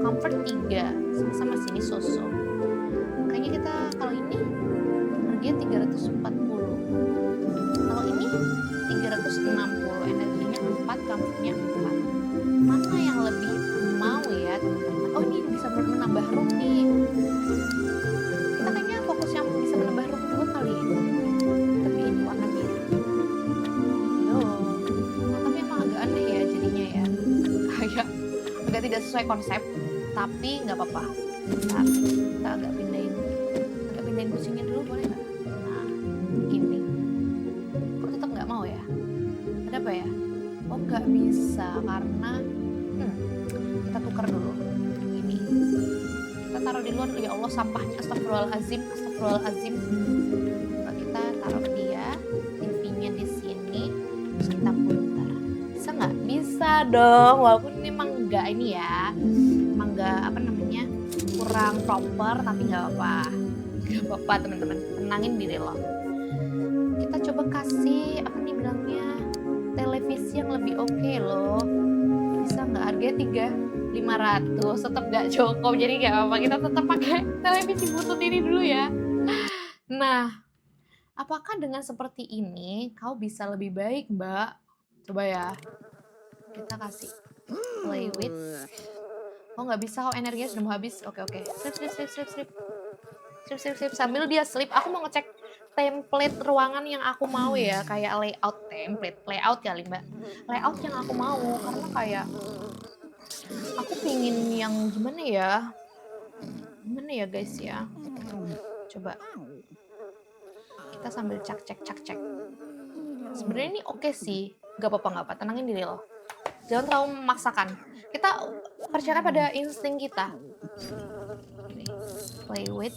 Comfort 3, sama-sama sini so-so. Kayaknya kita kalau ini harganya 340. Kalau ini 360, energinya 4, comfortnya 4. Mana yang lebih mau ya teman-teman? Oh ini bisa menambah room nih. Kita kayaknya fokus yang bisa menambah room dulu kali. Tapi ini warna biru. Nah, tapi emang agak aneh ya jadinya ya. Kayak agak tidak sesuai konsep. Tapi nggak apa-apa. Bentar, kita agak pindahin kursinya dulu boleh nggak? Nah, gini. Kok tetap nggak mau ya? Ada apa ya? Oh nggak bisa karena kita tukar dulu. Ini kita taruh di luar. Ya Allah sampahnya, astagfirullahalazim. Kita taruh dia, TV-nya di sini, terus kita putar. Bisa nggak? Bisa dong. Walaupun ini emang nggak ini ya, emang nggak kurang proper, tapi nggak apa-apa teman-teman. Tenangin diri lo. Kita coba kasih bilangnya televisi yang lebih oke loh. Bisa nggak? Harganya 3.500, tetap nggak cukup, jadi nggak apa-apa, kita tetap pakai televisi butut ini dulu ya. Nah, apakah dengan seperti ini kau bisa lebih baik Mbak? Coba ya, kita kasih play with. Oh nggak bisa, energinya sudah mau habis. Oke. Sleep. Sambil dia sleep, aku mau ngecek template ruangan yang aku mau ya, kayak layout kali Mbak. Layout yang aku mau, karena kayak aku pingin yang gimana ya guys ya. Coba kita sambil cek. Sebenarnya ini oke sih, gak apa-apa, tenangin diri lo. Jangan terlalu memaksakan. Kita percaya pada insting kita. Ini, play with.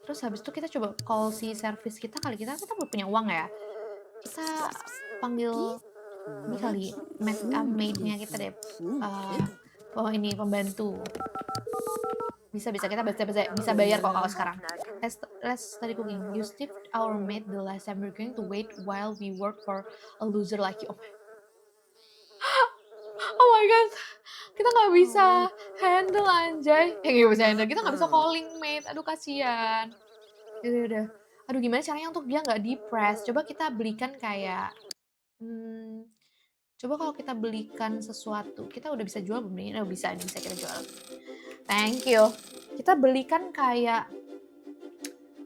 Terus habis itu kita coba call si service kita kali, kita belum punya uang ya. Kita panggil ini kali, maidnya kita deh. Ini pembantu. Bisa kita bisa bayar kok kalau sekarang. Let's study cooking. You stiffed our maid the last time. We're going to wait while we work for a loser like you. Oh my god, kita nggak bisa handle anjay. Kita nggak bisa calling maid. Aduh kasihan. Udah. Aduh gimana caranya untuk dia nggak depressed? Coba kita belikan kayak coba kalau kita belikan sesuatu, kita udah bisa jual belum nih? Bisa kita jual. Thank you. Kita belikan kayak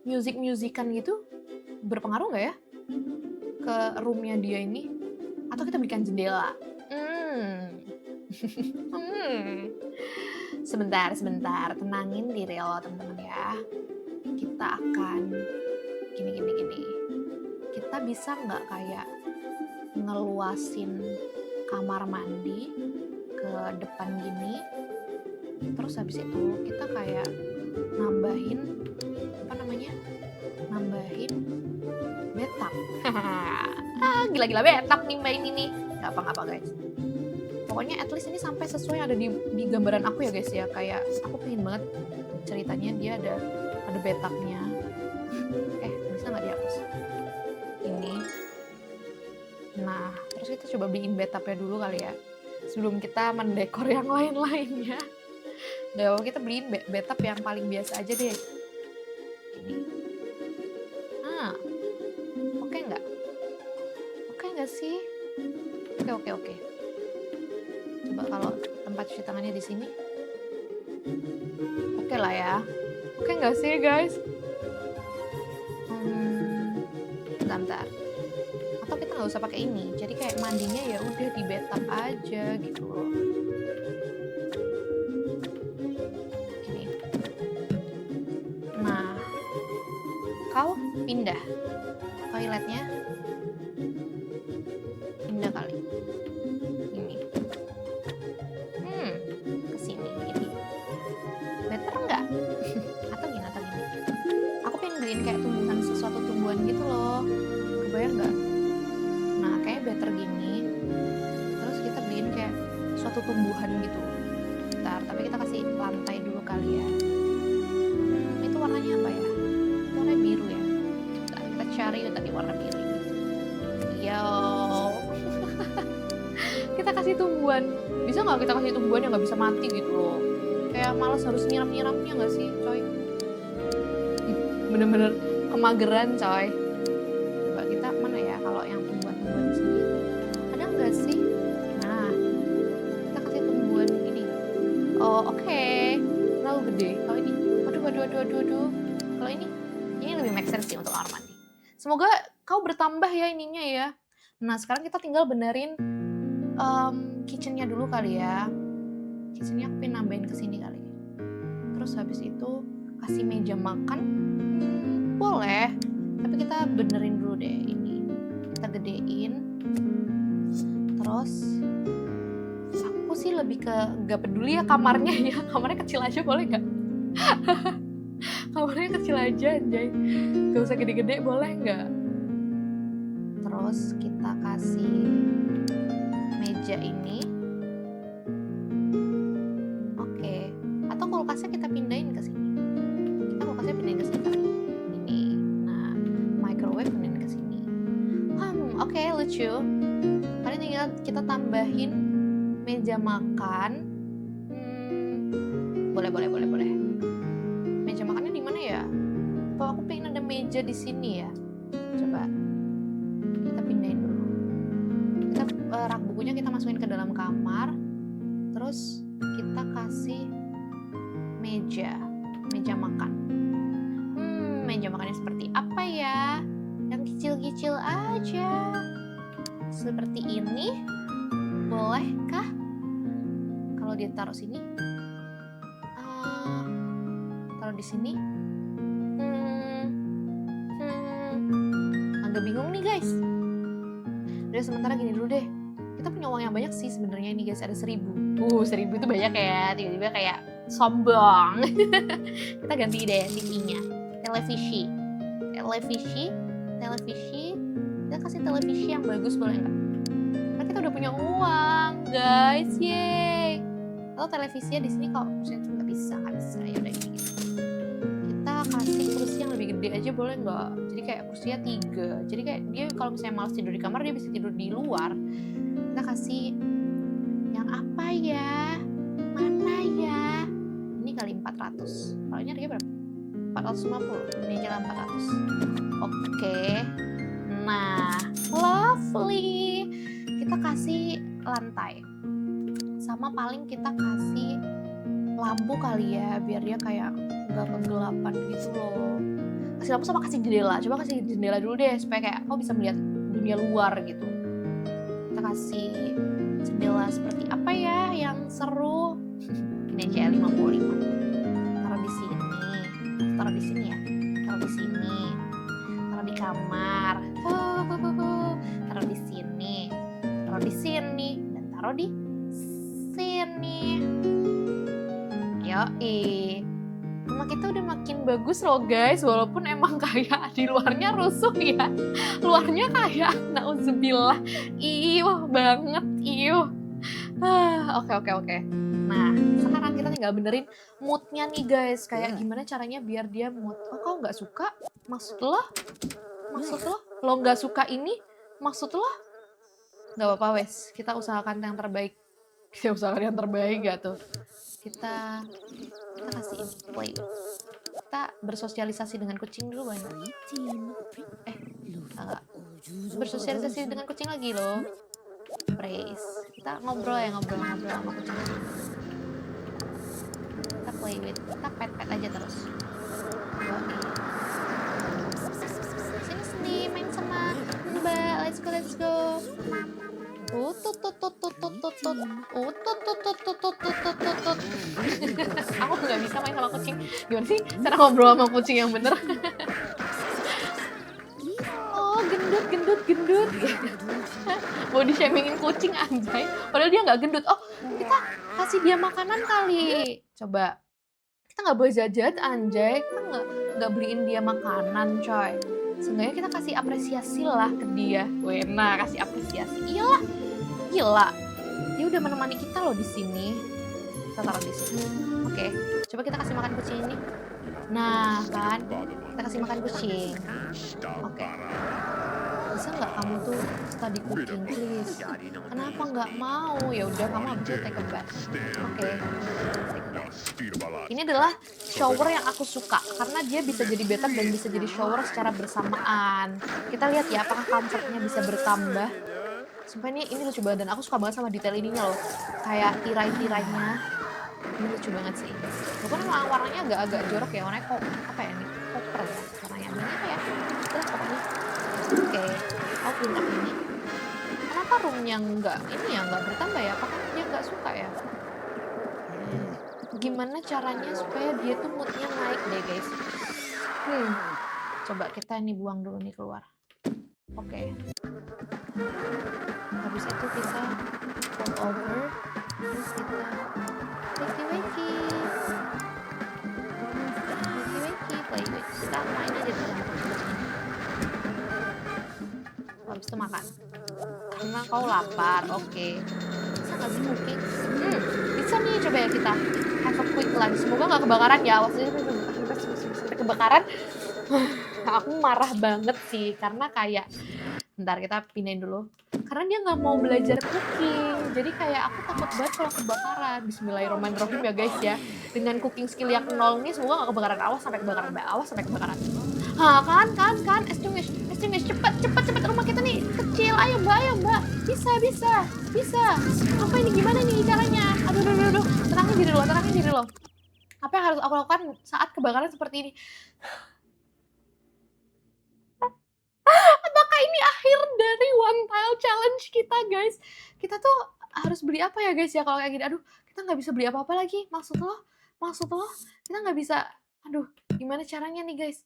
musikan gitu, berpengaruh nggak ya ke roomnya dia ini? Atau kita belikan jendela. Hmm. Sebentar, tenangin diri lo teman-teman ya. Kita akan gini. Kita bisa nggak kayak ngeluasin kamar mandi ke depan gini, terus habis itu kita kayak nambahin bathtub. Gila bathtub nih mbak ini nih. Gak apa guys, pokoknya at least ini sampai sesuai yang ada di gambaran aku ya guys ya. Kayak aku pengen banget ceritanya dia ada bathtubnya. Bisa nggak dihapus ini? Nah, terus kita coba beliin bathtubnya dulu kali ya, sebelum kita mendekor yang lain-lainnya. Gak apa, kita beliin bathtub yang paling biasa aja deh. Ini. Oke nggak? Oke nggak sih? Oke. Coba kalau tempat cuci tangannya di sini. Oke lah ya. Oke nggak sih guys? Bentar. Atau kita nggak usah pakai ini. Jadi kayak mandinya ya udah di bathtub aja gitu loh. Ini. Nah, kau pindah toiletnya. Pindah kali. Ini. Ke sini gini. Better nggak? Atau gini. Aku pengen beliin kayak suatu tumbuhan gitu loh. Kebayang nggak? Nah, kayak better gini. Terus kita beliin kayak suatu tumbuhan gitu. Bentar, tapi kita kasih lantai dulu kali ya. Itu warnanya apa ya? Itu warnanya biru ya. Bentar, kita cari yuk tadi warna biru ini. Yo. Kita kasih tumbuhan. Bisa nggak kita kasih tumbuhan yang nggak bisa mati gitu loh? Kayak malas harus nyiram-nyiramnya nggak sih, coy? Bener-bener kemageran, coy. Coba kita mana ya kalau yang tumbuhan-tumbuhan di sini? Ada nggak sih? Nah, kita kasih tumbuhan ini. Oh, oke. Terlalu gede. Kalau ini, waduh. Kalau ini lebih make sense sih untuk kamar mandi. Semoga kau bertambah ya ininya ya. Nah, sekarang kita tinggal benerin kitchennya dulu kali ya. Kitchennya aku pengen nambahin ke sini kali. Terus habis itu kasih meja makan. Boleh. Tapi kita benerin dulu deh ini. Kita gedein. Terus aku sih lebih ke gak peduli ya kamarnya ya. Kamarnya kecil aja boleh gak? Kamarnya kecil aja anjay. Gak usah gede-gede boleh gak? Terus kita kasih meja ini. Oke. Atau kulkasnya kita pindahin ke sini. Ini. Nah, microwave pindahin ke sini. Oke, lucu. Paling tinggal kita tambahin meja makan. Boleh. Meja makannya di mana ya? Apa aku pengen ada meja di sini ya? Coba kita pindahin dulu. Kita rak bukunya kita masukin ke dalam kamar. Terus kita kasih meja makan. Meja makannya seperti apa ya? Yang kecil-kecil aja. Seperti ini. Bolehkah? Kalau dia taruh sini? Taruh di sini? Agak bingung nih guys. Udah sementara gini dulu deh. Kita punya uang yang banyak sih sebenarnya ini guys. Ada 1.000. 1.000 itu banyak ya. Tiba-tiba kayak sombong. Kita ganti deh TV-nya. Televisi. Kita kasih televisi yang bagus boleh nggak? Kan kita udah punya uang, guys, yeay. Atau televisinya di sini kalau misalnya nggak bisa ya udah gini. Kita kasih kursi yang lebih gede aja boleh nggak? Jadi kayak kursinya 3. Jadi kayak dia kalau misalnya malas tidur di kamar dia bisa tidur di luar. Kita kasih yang apa ya? Mana ya? Ini kali 400. Kalau ini harganya berapa? 450. Ini aja 400. Oke. Nah, lovely. Kita kasih lantai. Sama paling kita kasih lampu kali ya, biar dia kayak gak kegelapan gitu loh. Kasih lampu sama kasih jendela. Coba kasih jendela dulu deh, supaya kayak kau bisa melihat dunia luar gitu. Kita kasih jendela seperti apa ya yang seru. Ini aja 55. Taruh di sini. Taruh di sini ya. Taruh di sini. Taruh di kamar. Taruh di sini. Taruh di sini dan taruh di sini. Yoi. Rumah kita udah makin bagus loh guys, walaupun emang kayak di luarnya rusuh ya. Luarnya kayak nauzubillah, iuh banget, iuh. Oke. Nah, sekarang kita tinggal benerin moodnya nih guys. Kayak gimana caranya biar dia mood. Oh, kau nggak suka? Maksud lo? Lo nggak suka ini? Maksud lo? Nggak apa-apa wes, kita usahakan yang terbaik. Kita usahakan yang terbaik gak tuh? Kita kasih play. Kita bersosialisasi dengan kucing dulu banyak. Enggak. Bersosialisasi dengan kucing lagi loh. Praise. Kita ngobrol sama kucing. Kita play with, kita pet aja terus. Sini main sama Mbak. Let's go. Aku nggak bisa main sama kucing. Gimana sih cara ngobrol sama kucing yang bener? Oh, gendut. Body shamingin kucing anjay. Padahal dia nggak gendut. Oh, kita kasih dia makanan kali. Coba. Kita nggak boleh jajan anjay. Kita nggak beliin dia makanan coy. Seenggaknya kita kasih apresiasi lah ke dia. Wena, kasih apresiasi. Iyalah. Gila. Dia udah menemani kita loh di sini. Kita taruh di sini. Oke. Coba kita kasih makan kucing ini. Nah, kan. Kita kasih makan kucing. Oke. Bisa nggak kamu tuh study cooking, please? Kenapa nggak mau? Ya udah, kamu habis itu take a bath. Oke. Ini adalah shower yang aku suka karena dia bisa jadi bathtub dan bisa jadi shower secara bersamaan. Kita lihat ya apakah comfortnya bisa bertambah. Sumpah ini lucu banget dan aku suka banget sama detail ininya loh. Kayak tirai-tirainya. Ini lucu banget sih. Walaupun emang warnanya agak-agak jorok ya. Warnanya kok apa ya nih? Koper ya warnanya. Ini apa ya? Itulah pokoknya. Oke. Aku pindah ini. Kenapa roomnya nggak bertambah ya? Apakah dia nggak suka ya? Gimana caranya supaya dia tuh moodnya naik deh guys. Coba kita ini buang dulu nih keluar. Oke. Habis itu kita roll over. Terus kita wakey, play with. Kita main aja dengan kucing. Habis itu makan. Karena kau lapar, oke. Bisa nggak sih cooking? Bisa nih, coba ya kita have a quick lunch. Semoga nggak kebakaran ya. Waktu itu sampai kebakaran. Aku marah banget sih, karena kayak bentar kita pindahin dulu. Karena dia nggak mau belajar cooking. Jadi kayak aku takut banget kalau kebakaran. Bismillahirrahmanirrahim ya guys ya. Dengan cooking skill yang nol ini semoga nggak kebakaran. Awas sampai kebakaran, Mbak. Awas sampai kebakaran. Kan. Extinguish. Cepet. Rumah kita nih kecil. Ayo Mbak. Bisa. Apa ini gimana nih caranya? Aduh. Tenangin diri lo. Apa yang harus aku lakukan saat kebakaran seperti ini? Apakah ini akhir dari one tile challenge kita guys? Kita tuh harus beli apa ya guys ya kalau kayak gini? Aduh, kita nggak bisa beli apa-apa lagi. Maksud lo? Kita nggak bisa. Aduh, gimana caranya nih guys?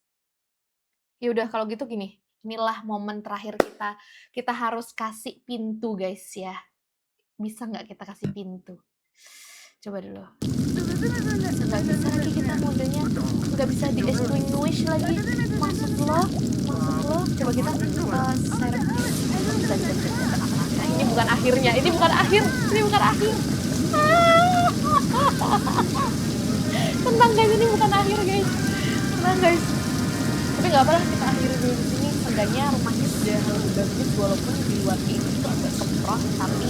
Ya udah kalau gitu gini. Inilah momen terakhir kita. Kita harus kasih pintu guys ya. Bisa nggak kita kasih pintu? Coba dulu. Nggak bisa lagi kita modenya. Nggak bisa di-extinguish lagi. Maksud lo? Coba kita seret. Bisa. Ini bukan akhirnya. Ini bukan akhir. Tenang guys, ini bukan akhir guys. Tenang guys. Tapi nggak apa-apa, kita akhiri dulu di sini. Seenggaknya rumahnya sudah lebih bagus walaupun di luarnya ini itu agak kemprot. Tapi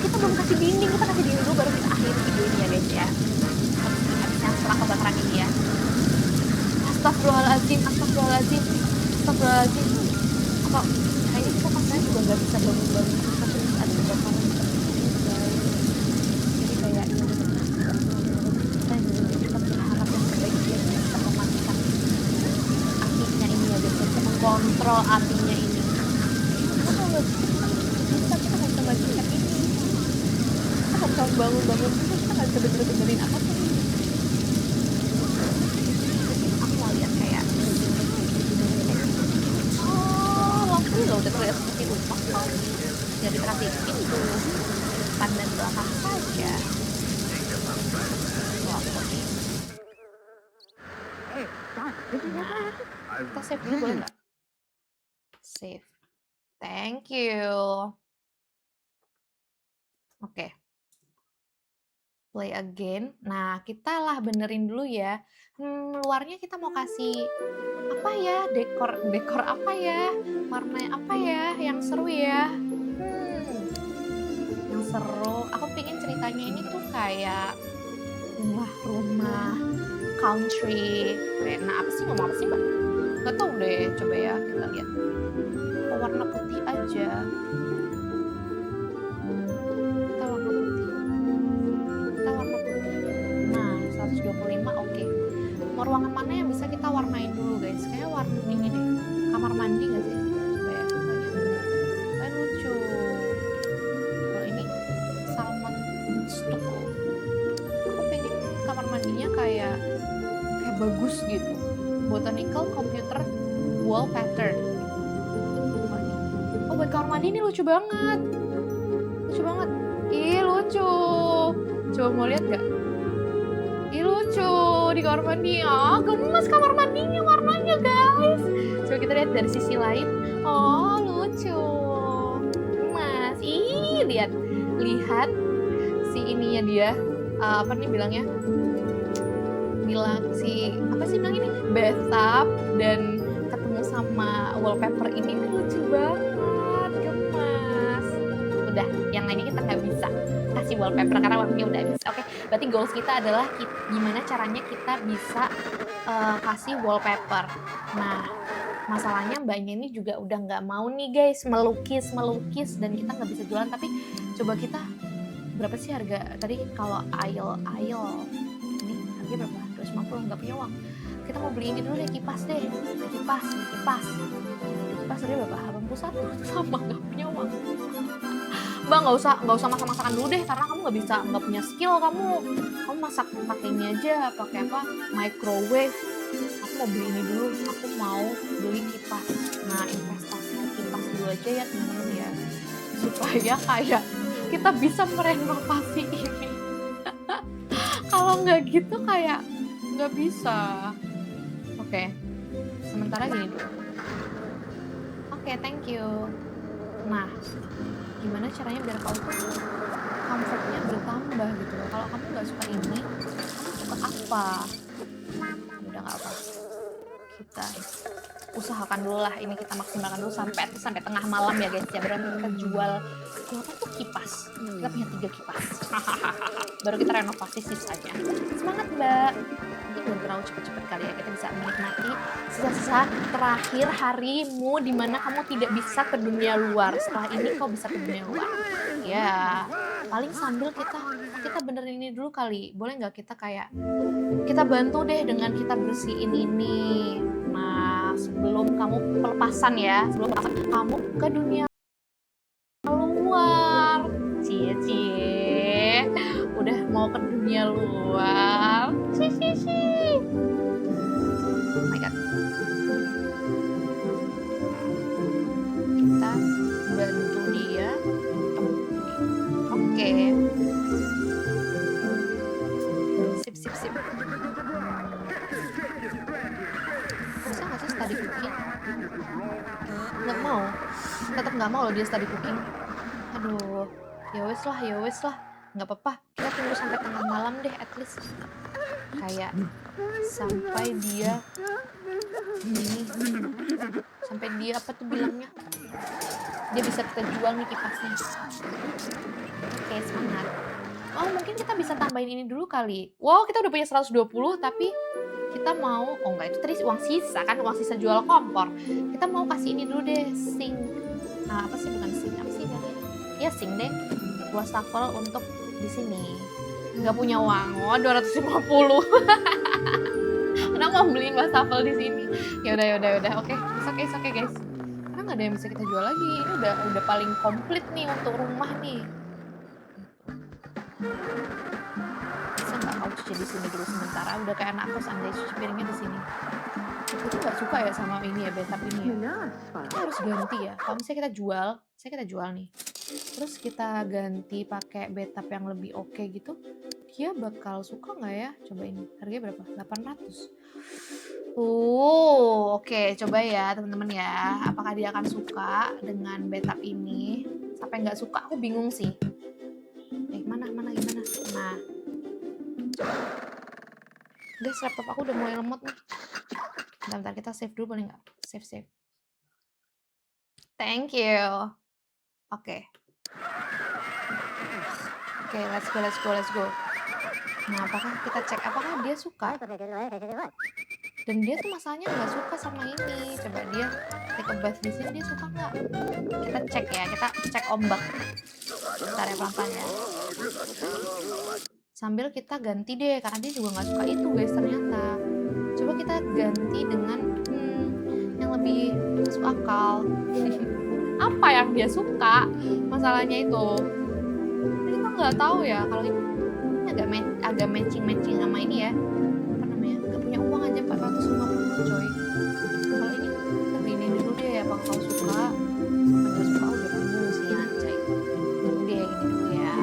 kita belum kasih dinding. Kita kasih dinding dulu baru kita akhiri video ini ya guys ya. Habis yang setelah kebakaran ini ya. Astagfirullahaladzim. Apa? Kayaknya kita pasnya juga nggak bisa bangun. Tapi bisa ada kebakaran seperti ini guys. Jadi kayak kita juga berharap yang terbaik dia bisa mematikan apinya ini ya guys. Bisa mengkontrol apinya ini. Kita nggak bisa kita nggak bisa bener-benerin apapun. Aku mau lihat kayak, oh lovely loh, udah terlihat seperti rumah kok. Nggak dikasih pintu, depan dan belakang saja. Lovely. Nah, kita save dulu boleh nggak? Save. Thank you. Oke. Play again. Nah, kita lah benerin dulu ya. Luarnya kita mau kasih apa ya? Dekor apa ya? Warna apa ya? Yang seru ya. Yang seru. Aku pengen ceritanya ini tuh kayak rumah-rumah country. Nah, apa sih? Ngomong apa sih, Mbak? Gak tau deh. Coba ya kita lihat. Oh, warna putih aja. Kita warna putih. Kita warna putih. Nah, 125 oke. Mau ruangan mana yang bisa kita warnain dulu guys? Kayaknya warna ini deh. Kamar mandi gak sih? Coba ya, tanya. Kayak lucu. Kalau ini salmon stucco. Aku pengen kamar mandinya kayak bagus gitu. Botanical computer wall pattern. Oh, buat kamar mandi ini lucu banget. Lucu banget. Ih, lucu. Coba mau lihat gak? Ih, lucu di kamar mandi. Oh, gemes kamar mandinya warnanya, guys. Coba kita lihat dari sisi lain. Oh, lucu. Gemes. Ih, lihat. Lihat si ininya dia. Apa nih bilangnya? Bilang si apa sih bilang ini? Bathtub dan ketemu sama wallpaper ini lucu banget. Gemes. Udah, yang lainnya kita nggak bisa kasih wallpaper karena warnanya udah habis. Oke, berarti goals kita adalah gimana caranya kita bisa kasih wallpaper. Nah, masalahnya mbaknya ini juga udah nggak mau nih guys melukis dan kita nggak bisa jualan. Tapi coba kita berapa sih harga tadi kalau aisle ini harganya berapa? 250, nggak punya uang. Kita mau beli ini dulu deh, kipas tadi berapa? 81 sama nggak punya uang. Mbak nggak usah masak-masakan dulu deh karena kamu nggak punya skill. Kamu masak pakai ini aja, pakai apa, microwave. Aku mau beli ini dulu, aku mau beli kipas. Nah, investasi ke kipas dulu aja ya teman-teman ya, supaya kayak kita bisa merenovasi ini. Kalau nggak gitu kayak nggak bisa. Oke, sementara gini dulu. Oke, thank you. Nah, gimana caranya biar kau tuh comfortnya bertambah gitu loh. Kalau kamu nggak suka ini, kamu suka apa? Udah nggak apa. Kita usahakan dulu lah, ini kita maksimalkan dulu sampai tengah malam ya guys ya. Baru kita jual apa tuh kipas. Kita punya 3 kipas. Baru kita renovasi sisanya. Semangat mbak. Mungkin belum terlalu cepet-cepet kali ya, kita bisa menikmati sisa-sisa terakhir harimu di mana kamu tidak bisa ke dunia luar. Setelah ini kau bisa ke dunia luar. Ya, paling sambil kita benerin ini dulu kali. Boleh nggak kita kayak kita bantu deh dengan kita bersihin ini. Nah, sebelum kamu pelepasan ya, sebelum kamu ke dunia luar. Cie. Udah mau ke dunia luar. Oh my god. Kita bantu dia. Oke. Sip. Bisa nggak sih study cooking? Nggak mau. Tetap nggak mau loh dia study cooking. Aduh. Ya wes lah. Nggak apa-apa. Kita tunggu sampai tengah malam deh at least. Kayak sampai dia apa tuh bilangnya? Dia bisa kita jual nih kipasnya. Oke, semangat. Oh, mungkin kita bisa tambahin ini dulu kali. Wow, kita udah punya 120 tapi kita mau, oh enggak, itu tadi uang sisa kan, uang sisa jual kompor. Kita mau kasih ini dulu deh, sink. Nah, apa sih bukan sink, apa sih namanya? Ya sink deh. Wastafel untuk di sini. Nggak punya uang, oh 250. Kenapa mau beliin wastafel di sini? Ya udah. Oke, it's okay guys. Karena nggak ada yang bisa kita jual lagi. Ini udah paling komplit nih untuk rumah nih. di sini dulu sementara. Udah kayak anak kos anjay, cuci piringnya di sini. Aku tuh nggak suka ya sama ini ya, bathtub ini ya. Kita harus ganti ya. Kalau misalnya kita jual nih. Terus kita ganti pakai bathtub yang lebih oke gitu. Dia bakal suka nggak ya? Coba ini. Harganya berapa? 800. Oke, coba ya teman-teman ya. Apakah dia akan suka dengan bathtub ini? Sampai nggak suka, aku bingung sih. Mana gimana? Nah, guys, laptop aku udah mulai lemot nih. Bentar, kita save dulu boleh nggak? Save. Thank you. Oke, let's go. Nah, apakah kita cek apakah dia suka? Dan dia tuh masalahnya nggak suka sama ini. Coba dia take a bath di sini, dia suka nggak? Kita cek ya, kita cek ombak. Bentar ya, pelan-pelan ya. Sambil kita ganti deh, karena dia juga nggak suka itu guys ternyata. Coba kita ganti dengan yang lebih masuk akal. Apa yang dia suka? Masalahnya itu. Ini kita nggak tahu ya kalau ini agak matching sama ini ya. Apa namanya? Nggak punya uang aja 450 coy. Kalau ini kita beliin dulu deh ya, apakah kau suka? Sampai nggak suka udah bingung sih anjay. Dulu deh ini dulu ya.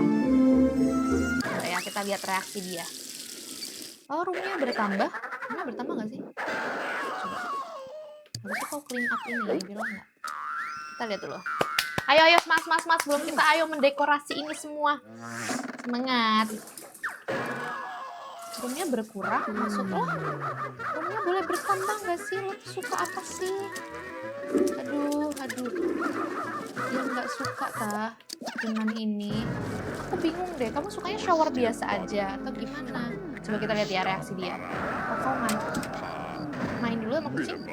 Coba ya kita lihat reaksi dia. Oh, roomnya bertambah? Roomnya bertambah nggak sih? Coba. Harusnya kau clean up ini, bilang nggak? Kita lihat dulu. Ayo, mas, belum kita ayo mendekorasi ini semua. Semangat. Roomnya berkurang, maksud lo? Roomnya boleh bertambah nggak sih? Lo suka apa sih? Aduh. Dia nggak suka tah dengan ini. Aku bingung deh, kamu sukanya shower biasa aja atau gimana? Coba kita lihat ya reaksi dia. Oh, kau main dulu sama kucing?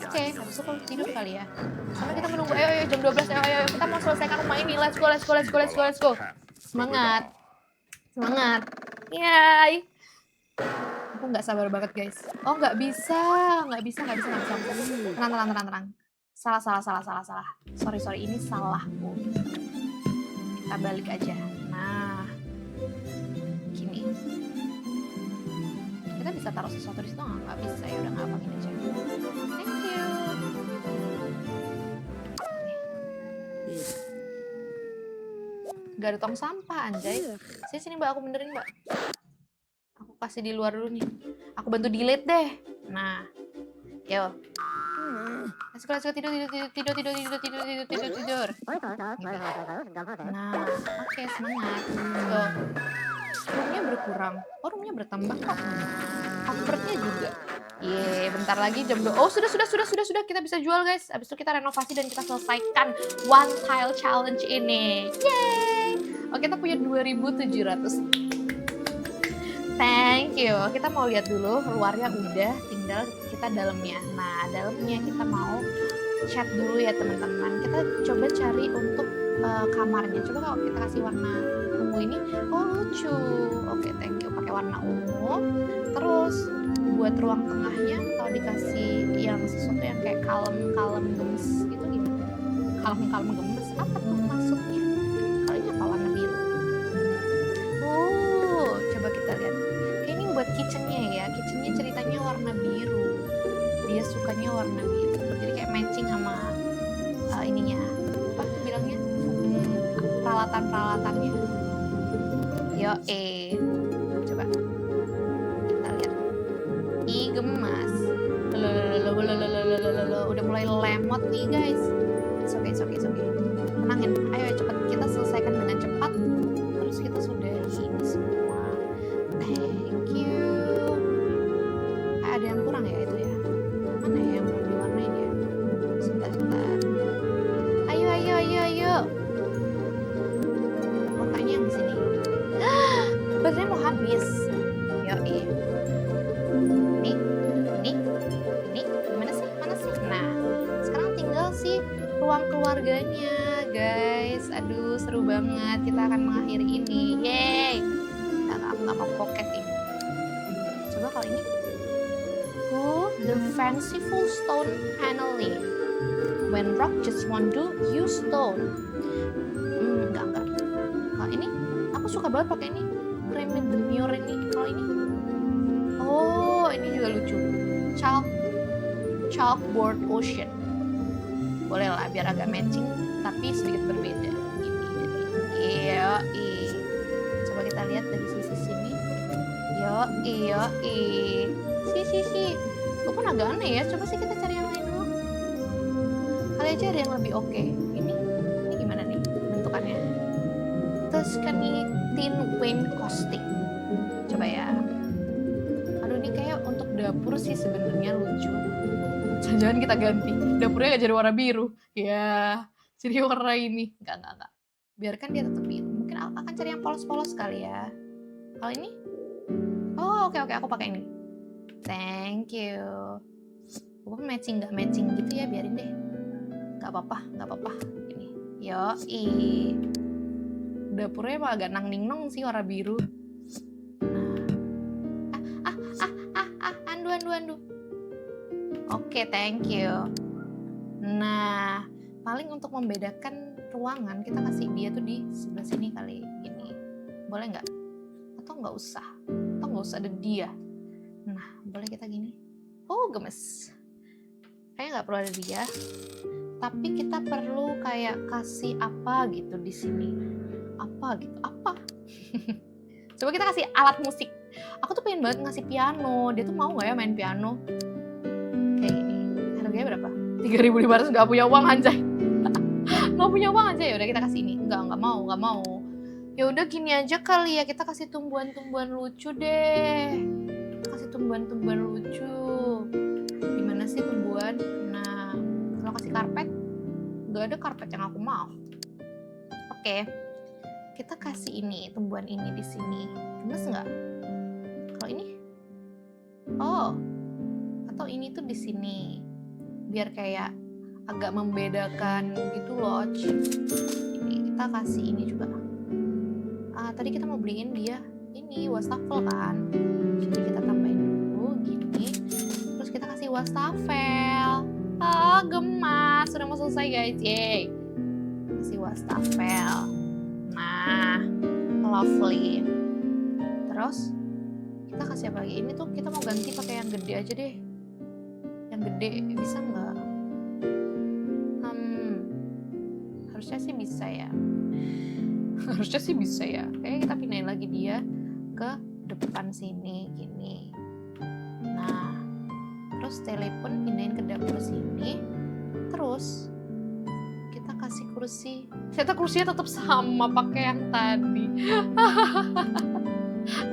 Oke, habis itu kalau tidur kali ya. Sampai kita menunggu, ayo jam 12, ayo kita mau selesaikan rumah ini. Let's go. Semangat. Yay. Aku nggak sabar banget guys. Oh, nggak bisa. Tenang. Salah. Sorry, ini salahku. Kita balik aja. Nah, gini. Kita bisa taruh sesuatu di situ nggak bisa ya, udah nggak pakai aja. Thank you. Gak ada tong sampah anjay. Sini mbak, aku benerin mbak. Aku kasih di luar dulu nih. Aku bantu delete deh. Nah, yo. Let's go tidur. Nah, oke, semangat. Let's go. Roomnya berkurang. Oh, roomnya bertambah kok. Covernya juga. Bentar lagi jam 2. Oh, sudah. Kita bisa jual, guys. Abis itu kita renovasi dan kita selesaikan one tile challenge ini. Yeay! Oh, kita punya 2.700. Thank you. Kita mau lihat dulu. Luarnya udah, tinggal kita dalamnya. Nah, dalamnya kita mau cat dulu ya, teman-teman. Kita coba cari untuk kamarnya. Coba kalau kita kasih warna ungu ini. Oh, lucu. Oke, thank you. Pakai warna ungu. Terus buat ruang tengahnya kalau dikasih yang sesuatu yang kayak kalem gemes gitu gimana? Kalem gemes apa tuh maksudnya? Kalau ini apa warna biru? Coba kita lihat. Kayak ini buat kitchennya ya. Kitchennya ceritanya warna biru. Dia sukanya warna biru. Jadi kayak matching sama ininya. Apa tuh bilangnya? Peralatan-peralatannya. Coba. Gemas. Udah mulai lemot nih guys. It's okay. Tenangin. Ayo cepet kita selesaikan dengan cepat. Terus kita sudah ini semua. Thank you. Ada yang kurang ya itu ya? Mana ya yang belum diwarnain ya? Sebentar. Ayo. Oh, kayaknya yang di sini. Baterainya mau habis. Ruang keluarganya guys, aduh seru banget. Kita akan mengakhiri ini, yeay. Aku nggak mau pocket ini. Coba kalau ini, the fanciful stone paneling. When rock just won't do, use stone. Enggak. Kalau ini, aku suka banget pakai ini. Frame demure ini. Kalau ini, lucu. Chalkboard ocean. Boleh lah biar agak matching tapi sedikit berbeda. Yoi. Coba kita lihat dari sisi sini. Yoi. Si. Itu pun agak aneh ya. Coba sih kita cari yang lain dulu. Kali aja ada yang lebih oke. Ini gimana nih bentukannya? Tuscany Tin Wayne Caustic. Coba ya. Aduh ini kayak untuk dapur sih sebenarnya lucu. Jangan-jangan kita ganti. Dapurnya nggak jadi warna biru. Ya, jadi warna ini. Enggak. Biarkan dia tetap biru. Mungkin akan cari yang polos-polos kali ya. Kalau ini? Oh, oke. Aku pakai ini. Thank you. Walaupun matching nggak matching gitu ya, biarin deh. Nggak apa-apa. Ini. Yoi. Dapurnya emang agak nang-ning-nong sih warna biru. Andu. Oke, thank you. Nah, paling untuk membedakan ruangan kita kasih dia tuh di sebelah sini kali gini. Boleh nggak? Atau nggak usah? Atau nggak usah ada dia? Nah, boleh kita gini. Oh, gemes. Kayaknya nggak perlu ada dia. Tapi kita perlu kayak kasih apa gitu di sini. Apa? Coba kita kasih alat musik. Aku tuh pengen banget ngasih piano. Dia tuh mau nggak ya main piano? Kayak gini. Harganya berapa? 3.500. Nggak punya uang anjay. Nggak punya uang aja. Ya udah kita kasih ini. Nggak mau. Ya udah gini aja kali ya. Kita kasih tumbuhan-tumbuhan lucu deh. Kasih tumbuhan-tumbuhan lucu. Gimana sih tumbuhan? Nah, kalau kasih karpet, nggak ada karpet yang aku mau. Oke. Kita kasih ini, tumbuhan ini di sini. Gemes nggak? Kalau ini? Oh, atau ini tuh di sini. Biar kayak agak membedakan gitu loh. Ini kita kasih ini juga. Tadi kita mau beliin dia ini wastafel kan. Jadi kita tambahin dulu gini. Terus kita kasih wastafel. Gemas. Sudah mau selesai guys. Yeay. Kasih wastafel. Nah, lovely. Terus kita kasih apa lagi? Ini tuh kita mau ganti pakai yang gede aja deh. Yang gede bisa nggak? Harusnya sih bisa ya. Kayaknya kita pindahin lagi dia ke depan sini gini. Nah, terus telepon pindahin ke dapur sini. Terus kita kasih kursi. Ternyata kursinya tetap sama pakai yang tadi.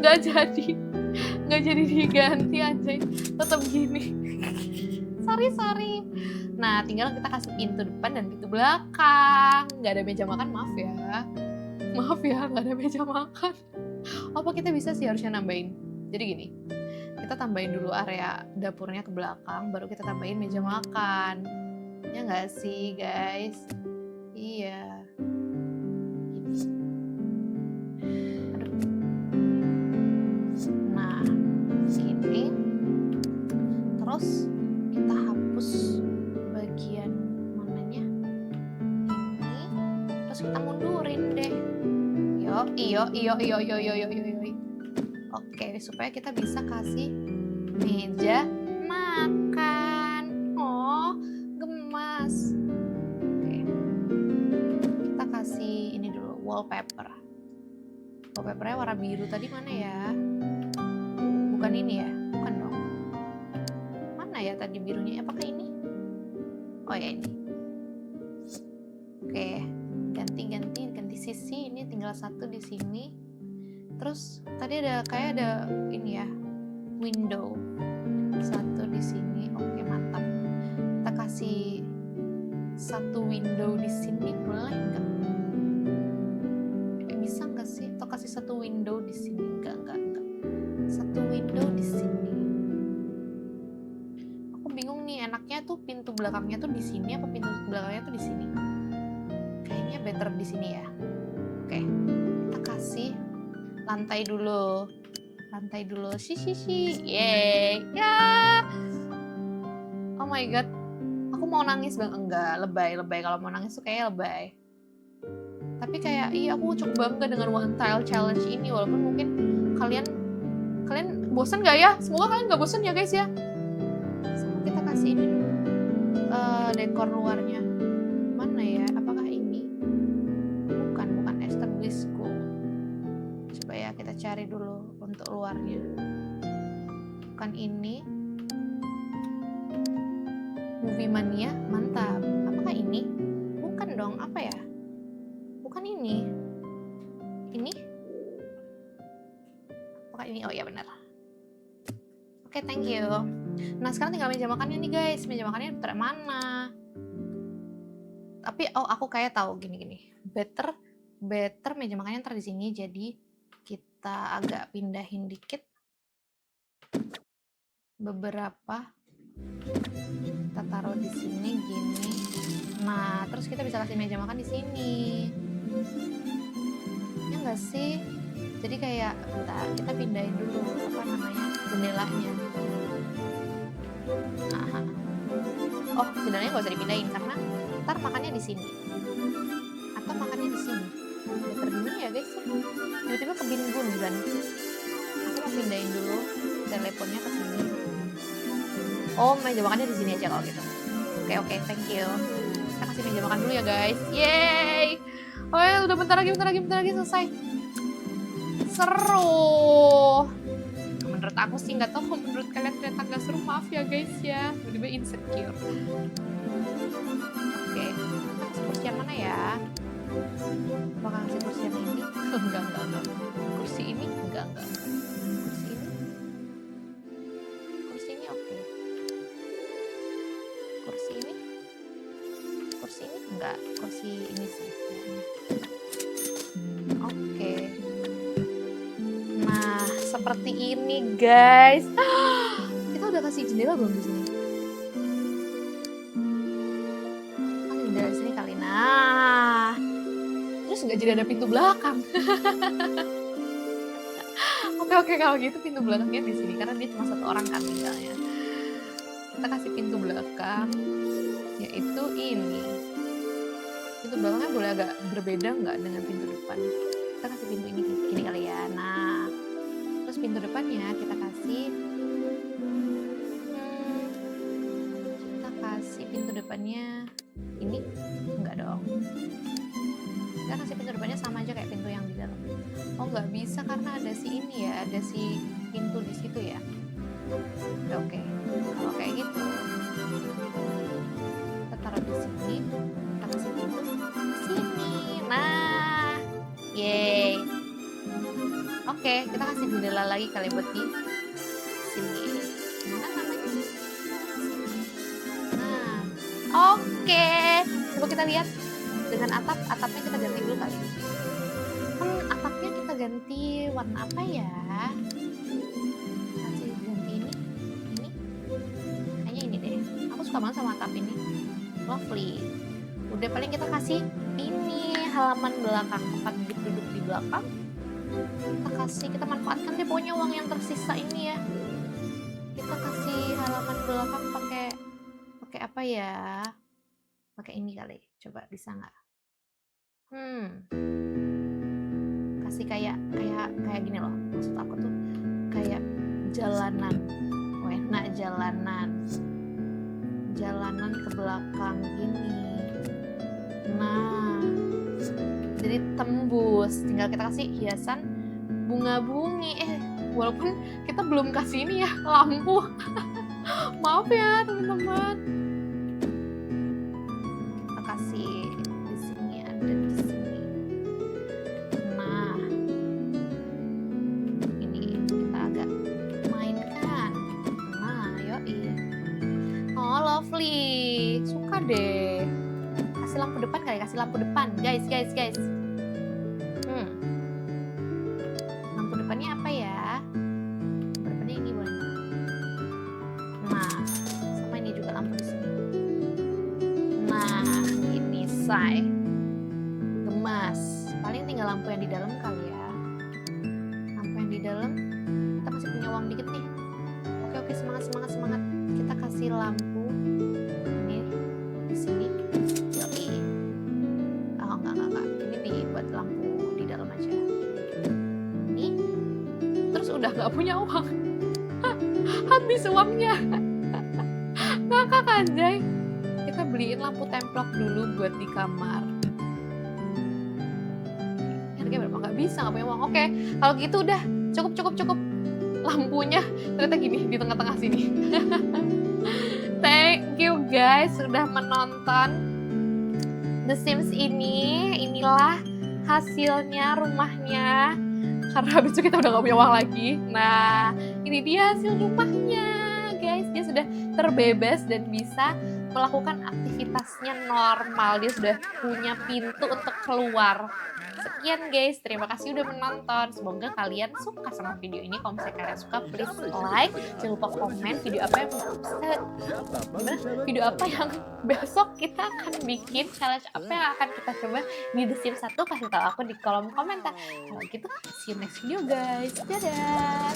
Nggak jadi diganti aja, tetap gini. Sorry. Nah, tinggal kita kasih pintu depan dan pintu belakang. Nggak ada meja makan, maaf ya, nggak ada meja makan. Apa kita bisa sih harusnya nambahin. Jadi gini, kita tambahin dulu area dapurnya ke belakang, baru kita tambahin meja makan. Ya nggak sih guys? Iya. Nah, gini. Terus kita hapus bagian mananya ini. Terus kita mundurin deh. Yo. Oke, supaya kita bisa kasih meja makan. Oh, gemas. Oke. Kita kasih ini dulu, wallpaper. Wallpapernya warna biru tadi mana ya? Bukan ini ya? Bukan dong. Mana ya tadi birunya? Apakah ini? Oh ya ini. Oke, ganti sisi. Ini tinggal satu di sini. Terus tadi ada ini ya, window. Satu di sini. Oke, mantap. Kita kasih satu window di sini, boleh nggak? Bisa nggak sih? Atau kasih satu window di sini? Enggak. Satu window di sini. Aku bingung nih, enaknya tuh pintu belakangnya tuh di sini apa pintu belakangnya tuh di sini? Kayaknya better di sini ya. Oke, kita kasih lantai dulu. Si. Yeay. Ya. Oh my god. Aku mau nangis bang. Enggak, lebay. Kalau mau nangis tuh kayak lebay. Tapi kayak, aku cukup bangga dengan One Tile Challenge ini. Walaupun mungkin kalian Kalian bosan nggak ya? Semoga kalian nggak bosan ya guys ya. Sama kita kasih ini dulu. Dekor luarnya. Mana ya? Apakah ini? Bukan Establishco. Coba ya kita cari dulu untuk luarnya. Bukan ini. Movie Mania, mantap. Apakah ini? Bukan dong, apa ya? Bukan ini. Ini? Apakah ini? Oh iya benar. Oke, thank you. Nah, sekarang tinggal meja makannya nih guys. Meja makannya taruh mana? Tapi aku kayak tahu gini. Better meja makannya ntar di sini. Jadi kita agak pindahin dikit. Beberapa kita taruh di sini gini. Nah, terus kita bisa kasih meja makan di sini. Ya nggak sih? Jadi kayak bentar, kita pindahin dulu apa namanya jendelanya. Nah, oh jendelanya nggak usah dipindahin karena ntar makannya di sini atau makannya di sini. Better gini ya guys ya. Tiba-tiba kebingun kan. Aku mau pindahin dulu teleponnya ke sini. Oh, meja makannya di sini aja kalau gitu. Oke, thank you. Kita kasih meja makan dulu ya guys. Yeay. Oh ya, udah bentar lagi selesai. Seru. Menurut aku sih nggak tahu menurut kalian ternyata nggak seru, maaf ya guys ya. Tiba-tiba insecure. Oke, kita kasih kursi yang mana ya? Apakah kasih kursi yang ini? Enggak. Kursi ini? Enggak. Kursi ini oke. Kursi ini enggak. Kursi ini sih. Oke. Nah, seperti ini guys. Kita udah kasih jendela belum di sini? Kasih jendela di sini kali. Nah, terus nggak jadi ada pintu belakang. Oke, kalau gitu pintu belakangnya di sini karena dia cuma satu orang kan tinggalnya. Kita kasih pintu belakang, yaitu ini. Pintu belakangnya boleh agak berbeda nggak dengan pintu depan? Kita kasih pintu ini gini kali ya. Nah, terus pintu depannya kita kasih pintu depannya ini enggak dong. Kita kasih pintu depannya sama aja kayak pintu yang di dalam. Oh nggak bisa karena ada si ini ya, ada si pintu di situ ya. Oke. Kalau kayak gitu kita taruh di sini, kita kasih pintu di sini. Nah, yeay. Oke, kita kasih jendela lagi kali buat di sini. Mana namanya? Nah, oke. Coba kita lihat dengan atapnya kita ganti dulu kali. Atapnya kita ganti warna apa ya? Kasih ganti ini. Kayaknya ini deh. Aku suka banget sama atap ini. Lovely. Udah paling kita kasih ini halaman belakang, tempat duduk di belakang. Kita manfaatkan deh pokoknya uang yang tersisa ini ya. Kita kasih halaman belakang pakai apa ya? Pakai ini kali. Coba bisa nggak? Kasih kayak gini loh. Maksud aku tuh kayak jalanan. Enak jalanan ke belakang gini. Nah, jadi tembus. Tinggal kita kasih hiasan bunga-bungi. Walaupun kita belum kasih ini ya lampu. Maaf ya teman-teman. Kita kasih di sini, ada di sini. Nah, ini kita agak mainkan. Nah, yoi. Oh, lovely. Suka deh. Kasih lampu depan kali, kasih lampu depan. Guys. Lampu depannya apa ya? Depannya ini boleh. Nah, sama ini juga lampu di sini. Nah, ini say. Gemas. Paling tinggal lampu yang di dalam kali ya. Lampu yang di dalam. Kita masih punya uang dikit nih. Oke, semangat. Kita kasih lampu ini di sini. Enggak. Ini dibuat lampu di dalam aja. Ini. Terus udah nggak punya uang. Habis uangnya. Ngakak anjay. Kita beliin lampu templok dulu buat di kamar. Harganya berapa? Nggak bisa, nggak punya uang. Oke, kalau gitu udah cukup. Lampunya ternyata gini di tengah-tengah sini. Thank you guys sudah menonton The Sims ini. Inilah hasilnya rumahnya. Karena habis itu kita udah gak punya uang lagi. Nah, ini dia hasil rumahnya guys. Dia sudah terbebas dan bisa melakukan aktivitasnya normal. Dia sudah punya pintu untuk keluar. Sekian guys, terima kasih udah menonton. Semoga kalian suka sama video ini. Kalau misalnya kalian suka, please like. Jangan lupa komen video apa yang besok kita akan bikin, challenge apa yang akan kita coba di The Sims 1. Kasih tahu aku di kolom komentar. Kalau gitu, see you next video guys. Dadah.